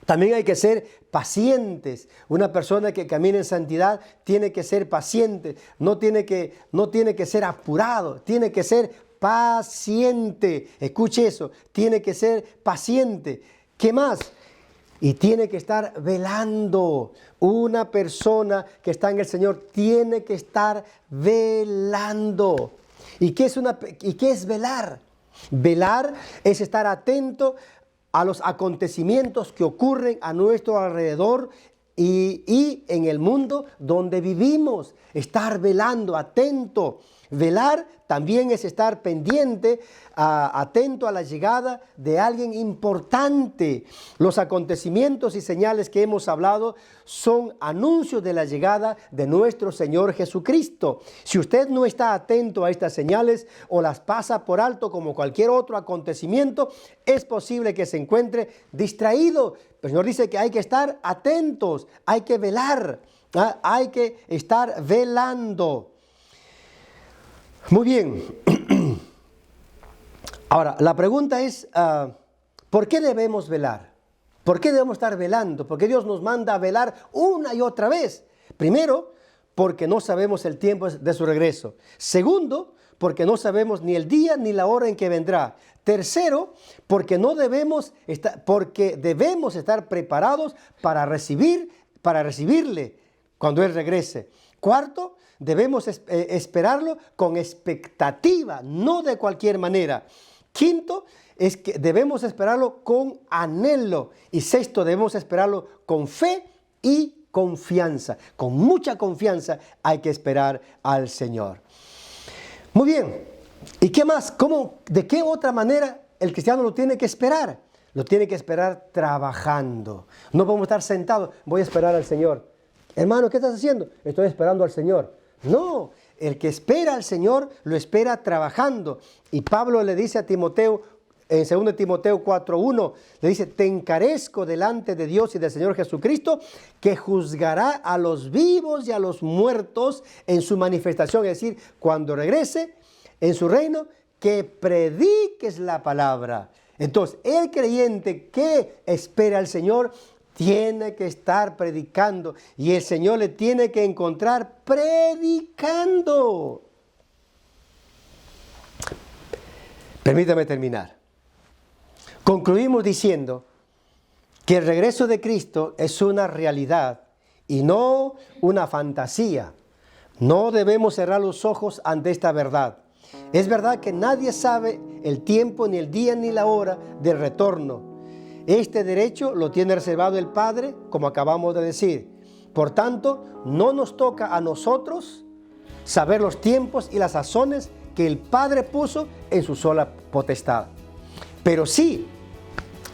También hay que ser pacientes. Una persona que camina en santidad tiene que ser paciente, no tiene que ser apurado, tiene que ser paciente. Escuche eso, tiene que ser paciente. ¿Qué más? Y tiene que estar velando. Una persona que está en el Señor tiene que estar velando. ¿Y qué es velar? Velar es estar atento a los acontecimientos que ocurren a nuestro alrededor y en el mundo donde vivimos. Estar velando, atento. Velar también es estar pendiente, atento a la llegada de alguien importante. Los acontecimientos y señales que hemos hablado son anuncios de la llegada de nuestro Señor Jesucristo. Si usted no está atento a estas señales o las pasa por alto como cualquier otro acontecimiento, es posible que se encuentre distraído. El Señor dice que hay que estar atentos, hay que velar, hay que estar velando. Muy bien. Ahora, la pregunta es, ¿por qué debemos velar? ¿Por qué debemos estar velando? ¿Por qué Dios nos manda a velar una y otra vez? Primero, porque no sabemos el tiempo de su regreso. Segundo, porque no sabemos ni el día ni la hora en que vendrá. Tercero, porque debemos estar preparados para recibirle cuando Él regrese. Cuarto, debemos esperarlo con expectativa, no de cualquier manera. Quinto, es que debemos esperarlo con anhelo. Y sexto, debemos esperarlo con fe y confianza. Con mucha confianza hay que esperar al Señor. Muy bien. ¿Y qué más? ¿De qué otra manera el cristiano lo tiene que esperar? Lo tiene que esperar trabajando. No podemos estar sentados. Voy a esperar al Señor. Hermano, ¿qué estás haciendo? Estoy esperando al Señor. No, el que espera al Señor lo espera trabajando. Y Pablo le dice a Timoteo, en 2 Timoteo 4:1, le dice, te encarezco delante de Dios y del Señor Jesucristo, que juzgará a los vivos y a los muertos en su manifestación. Es decir, cuando regrese en su reino, que prediques la palabra. Entonces, el creyente que espera al Señor tiene que estar predicando y el Señor le tiene que encontrar predicando. Permítame terminar. Concluimos diciendo que el regreso de Cristo es una realidad y no una fantasía. No debemos cerrar los ojos ante esta verdad. Es verdad que nadie sabe el tiempo, ni el día, ni la hora del retorno. Este derecho lo tiene reservado el Padre, como acabamos de decir. Por tanto, no nos toca a nosotros saber los tiempos y las sazones que el Padre puso en su sola potestad. Pero sí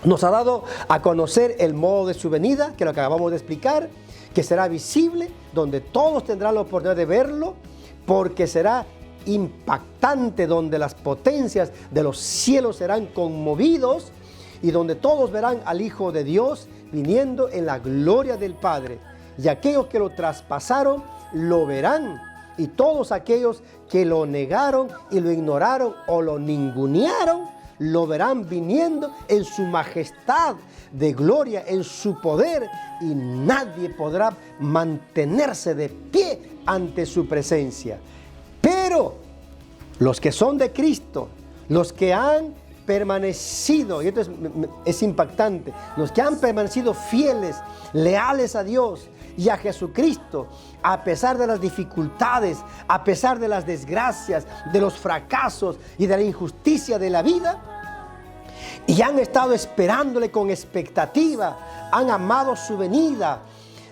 nos ha dado a conocer el modo de su venida, que lo acabamos de explicar, que será visible, donde todos tendrán la oportunidad de verlo, porque será impactante, donde las potencias de los cielos serán conmovidos y donde todos verán al Hijo de Dios viniendo en la gloria del Padre. Y aquellos que lo traspasaron lo verán, y todos aquellos que lo negaron y lo ignoraron o lo ningunearon, lo verán viniendo en su majestad de gloria, en su poder, y nadie podrá mantenerse de pie ante su presencia. Pero los que son de Cristo, los que han permanecido, y esto es impactante, los que han permanecido fieles, leales a Dios y a Jesucristo, a pesar de las dificultades, a pesar de las desgracias, de los fracasos y de la injusticia de la vida, y han estado esperándole con expectativa, han amado su venida,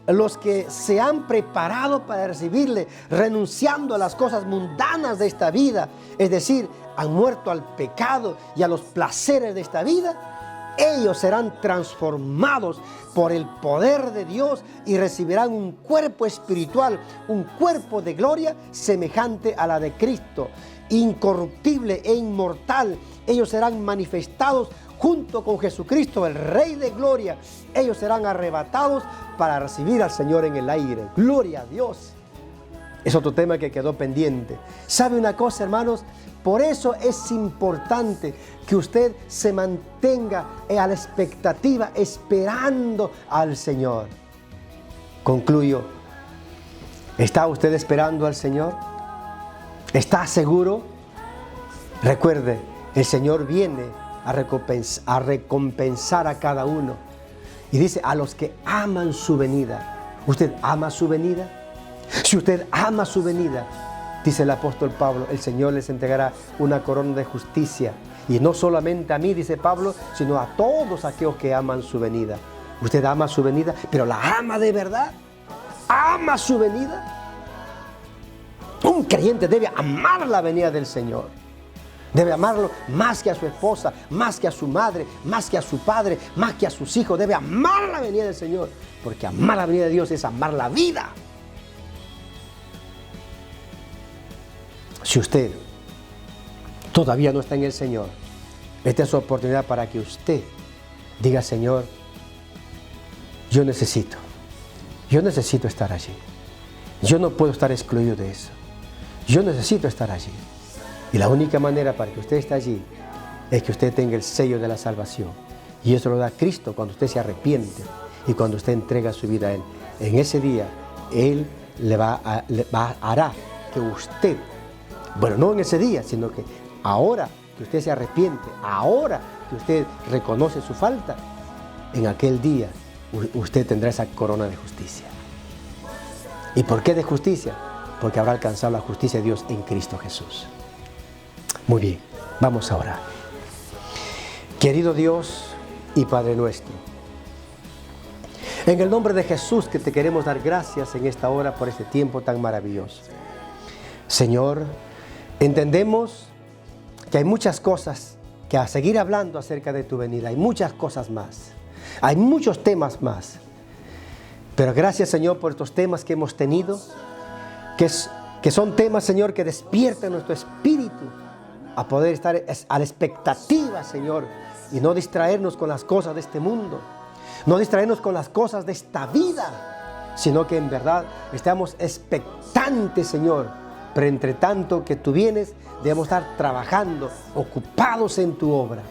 los que se han preparado para recibirle, renunciando a las cosas mundanas de esta vida, es decir, han muerto al pecado y a los placeres de esta vida, ellos serán transformados por el poder de Dios y recibirán un cuerpo espiritual, un cuerpo de gloria semejante a la de Cristo, incorruptible e inmortal. Ellos serán manifestados junto con Jesucristo, el Rey de gloria. Ellos serán arrebatados para recibir al Señor en el aire. Gloria a Dios. Es otro tema que quedó pendiente. ¿Sabe una cosa, hermanos? Por eso es importante que usted se mantenga a la expectativa, esperando al Señor. Concluyo. ¿Está usted esperando al Señor? ¿Está seguro? Recuerde, el Señor viene a recompensar a cada uno. Y dice, a los que aman su venida. ¿Usted ama su venida? Si usted ama su venida, dice el apóstol Pablo, el Señor les entregará una corona de justicia. Y no solamente a mí, dice Pablo, sino a todos aquellos que aman su venida. ¿Usted ama su venida? ¿Pero la ama de verdad? ¿Ama su venida? Un creyente debe amar la venida del Señor. Debe amarlo más que a su esposa, más que a su madre, más que a su padre, más que a sus hijos. Debe amar la venida del Señor, porque amar la venida de Dios es amar la vida. Si usted todavía no está en el Señor, esta es su oportunidad para que usted diga, Señor, yo necesito estar allí. Yo no puedo estar excluido de eso. Yo necesito estar allí. Y la única manera para que usted esté allí es que usted tenga el sello de la salvación. Y eso lo da Cristo cuando usted se arrepiente y cuando usted entrega su vida a Él. En ese día, Él hará que usted, bueno, no en ese día, sino que ahora que usted se arrepiente, ahora que usted reconoce su falta, en aquel día usted tendrá esa corona de justicia. ¿Y por qué de justicia? Porque habrá alcanzado la justicia de Dios en Cristo Jesús. Muy bien, vamos a orar. Querido Dios y Padre nuestro, en el nombre de Jesús que te queremos dar gracias en esta hora por este tiempo tan maravilloso. Señor, entendemos que hay muchas cosas que a seguir hablando acerca de tu venida. Hay muchas cosas más. Hay muchos temas más. Pero gracias, Señor, por estos temas que hemos tenido, que son temas, Señor, que despiertan nuestro espíritu a poder estar a la expectativa, Señor, y no distraernos con las cosas de este mundo, no distraernos con las cosas de esta vida, sino que en verdad estamos expectantes, Señor. Pero entre tanto que tú vienes, debemos estar trabajando, ocupados en tu obra.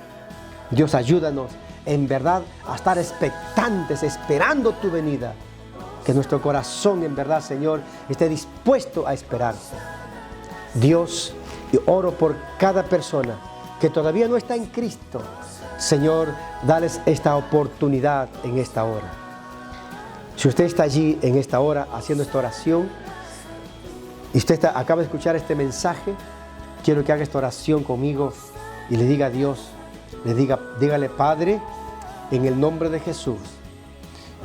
Dios, ayúdanos en verdad a estar expectantes, esperando tu venida. Que nuestro corazón en verdad, Señor, esté dispuesto a esperarte. Dios, y oro por cada persona que todavía no está en Cristo. Señor, dales esta oportunidad en esta hora. Si usted está allí en esta hora haciendo esta oración, y usted acaba de escuchar este mensaje, quiero que haga esta oración conmigo y le diga a Dios, dígale, Padre, en el nombre de Jesús,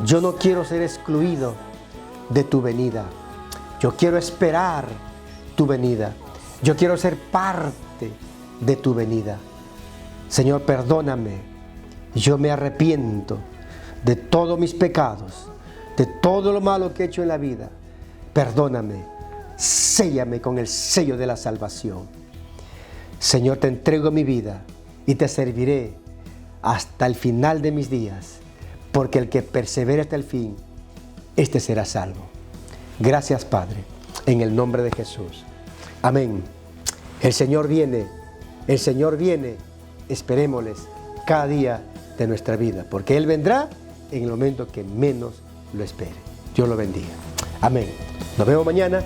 yo no quiero ser excluido de tu venida. Yo quiero esperar tu venida. Yo quiero ser parte de tu venida. Señor, perdóname. Yo me arrepiento de todos mis pecados, de todo lo malo que he hecho en la vida. Perdóname. Séllame con el sello de la salvación. Señor, te entrego mi vida y te serviré hasta el final de mis días, porque el que persevere hasta el fin, este será salvo. Gracias, Padre, en el nombre de Jesús. Amén. El Señor viene, esperémosles cada día de nuestra vida, porque Él vendrá en el momento que menos lo espere. Dios lo bendiga. Amén. Nos vemos mañana.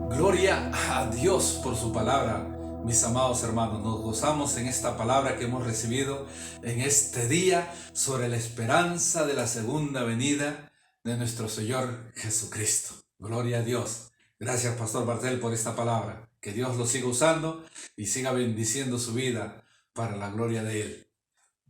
Gloria a Dios por su palabra. Mis amados hermanos, nos gozamos en esta palabra que hemos recibido en este día sobre la esperanza de la segunda venida de nuestro Señor Jesucristo. Gloria a Dios. Gracias, Pastor Bartel, por esta palabra. Que Dios lo siga usando y siga bendiciendo su vida para la gloria de Él.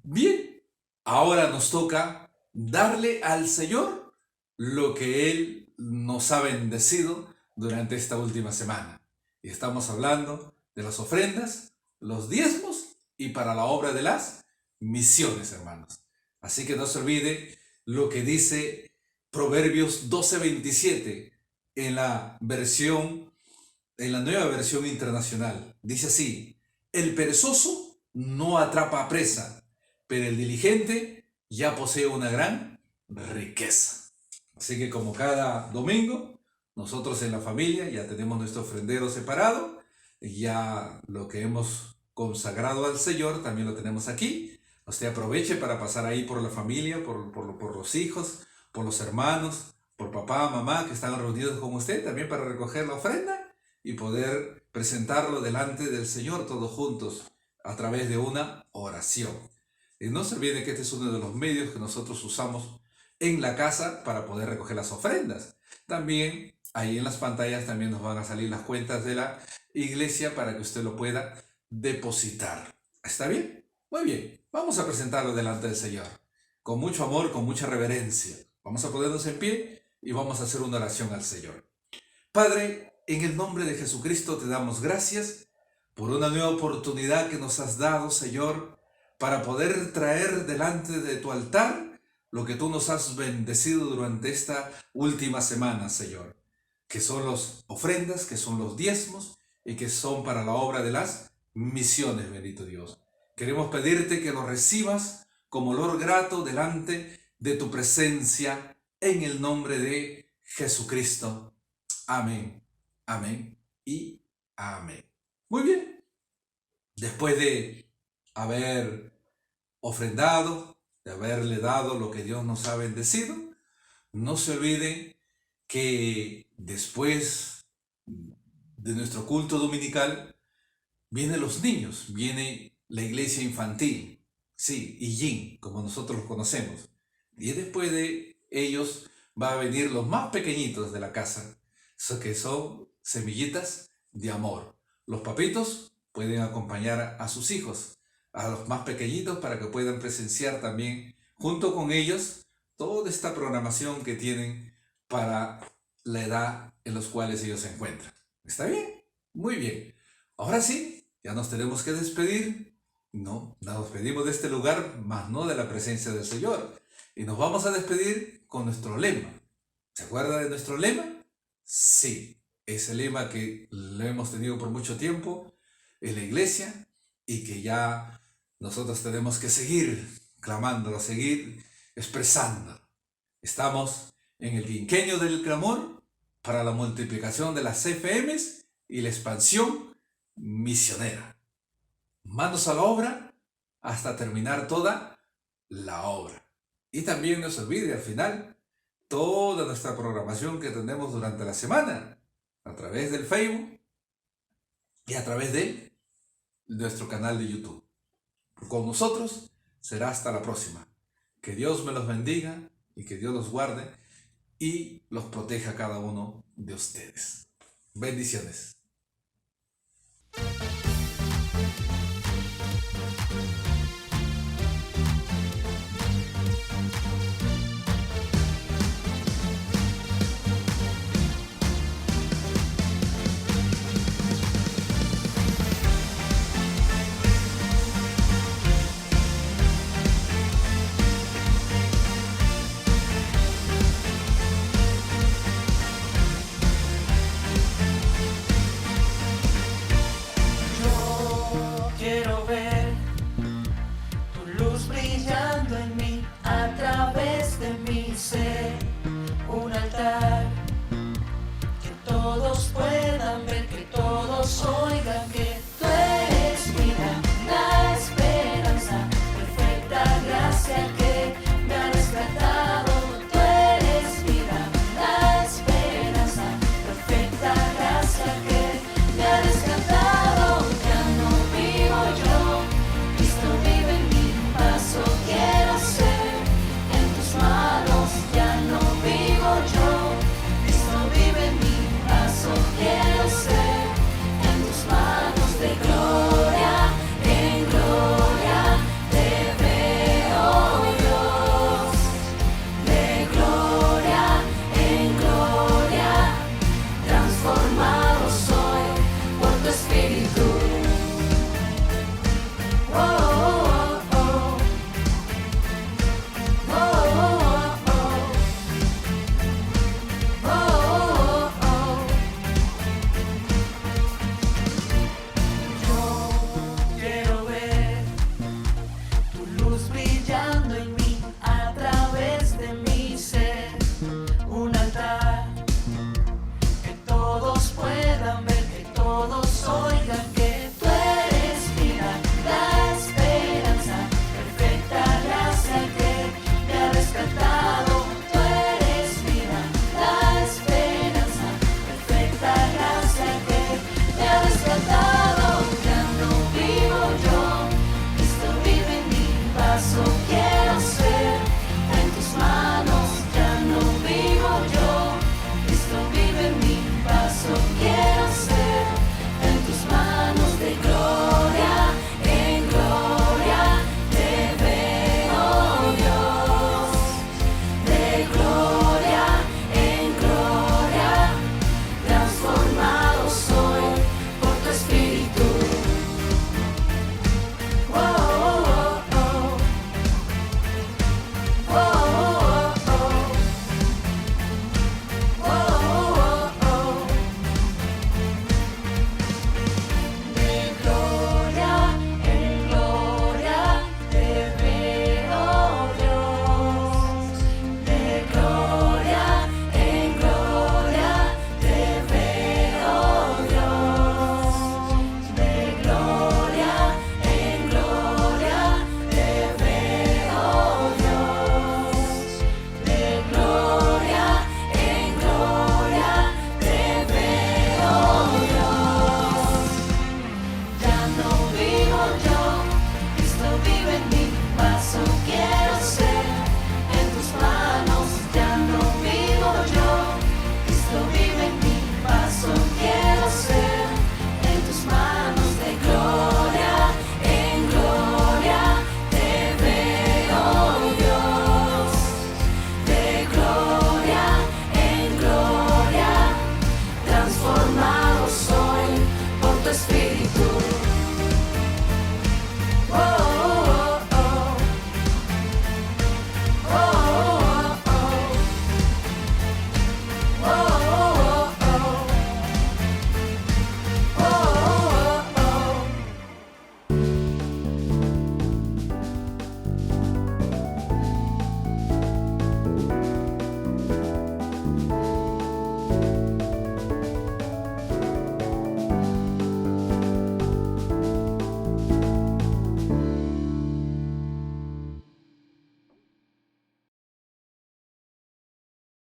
Bien, Ahora nos toca darle al Señor lo que Él nos ha bendecido durante esta última semana. Y estamos hablando de las ofrendas, los diezmos y para la obra de las misiones, hermanos. Así que no se olvide lo que dice Proverbios 12:27 en la nueva versión internacional. Dice así: el perezoso no atrapa presa, pero el diligente ya posee una gran riqueza. Así que como cada domingo, nosotros en la familia ya tenemos nuestro ofrendero separado, ya lo que hemos consagrado al Señor también lo tenemos aquí. Usted aproveche para pasar ahí por la familia, por los hijos, por los hermanos, por papá, mamá que están reunidos con usted, también para recoger la ofrenda y poder presentarlo delante del Señor todos juntos a través de una oración. Y no se olvide que este es uno de los medios que nosotros usamos en la casa para poder recoger las ofrendas. También ahí en las pantallas también nos van a salir las cuentas de la iglesia para que usted lo pueda depositar. ¿Está bien? Muy bien. Vamos a presentarlo delante del Señor con mucho amor, con mucha reverencia. Vamos a ponernos en pie y vamos a hacer una oración al Señor. Padre, en el nombre de Jesucristo te damos gracias por una nueva oportunidad que nos has dado, Señor, para poder traer delante de tu altar lo que tú nos has bendecido durante esta última semana, Señor, que son las ofrendas, que son los diezmos y que son para la obra de las misiones, bendito Dios. Queremos pedirte que lo recibas como olor grato delante de tu presencia en el nombre de Jesucristo. Amén, amén y amén. Muy bien. Después de haber ofrendado, de haberle dado lo que Dios nos ha bendecido, no se olviden que después de nuestro culto dominical vienen los niños, viene la iglesia infantil, sí, Ijin, como nosotros los conocemos. Y después de ellos va a venir los más pequeñitos de la casa, que son semillitas de amor. Los papitos pueden acompañar a sus hijos, a los más pequeñitos, para que puedan presenciar también junto con ellos toda esta programación que tienen para la edad en los cuales ellos se encuentran. ¿Está bien? Muy bien. Ahora sí, ya nos tenemos que despedir. No, nos despedimos de este lugar, mas no de la presencia del Señor. Y nos vamos a despedir con nuestro lema. ¿Se acuerda de nuestro lema? Sí, ese lema que lo hemos tenido por mucho tiempo en la iglesia y que ya nosotros tenemos que seguir clamándolo, seguir expresando. Estamos en el quinquenio del clamor para la multiplicación de las CFMs y la expansión misionera. Manos a la obra hasta terminar toda la obra. Y también no se olvide al final toda nuestra programación que tenemos durante la semana a través del Facebook y a través de nuestro canal de YouTube. Con nosotros será hasta la próxima. Que Dios me los bendiga y que Dios los guarde y los proteja a cada uno de ustedes. Bendiciones.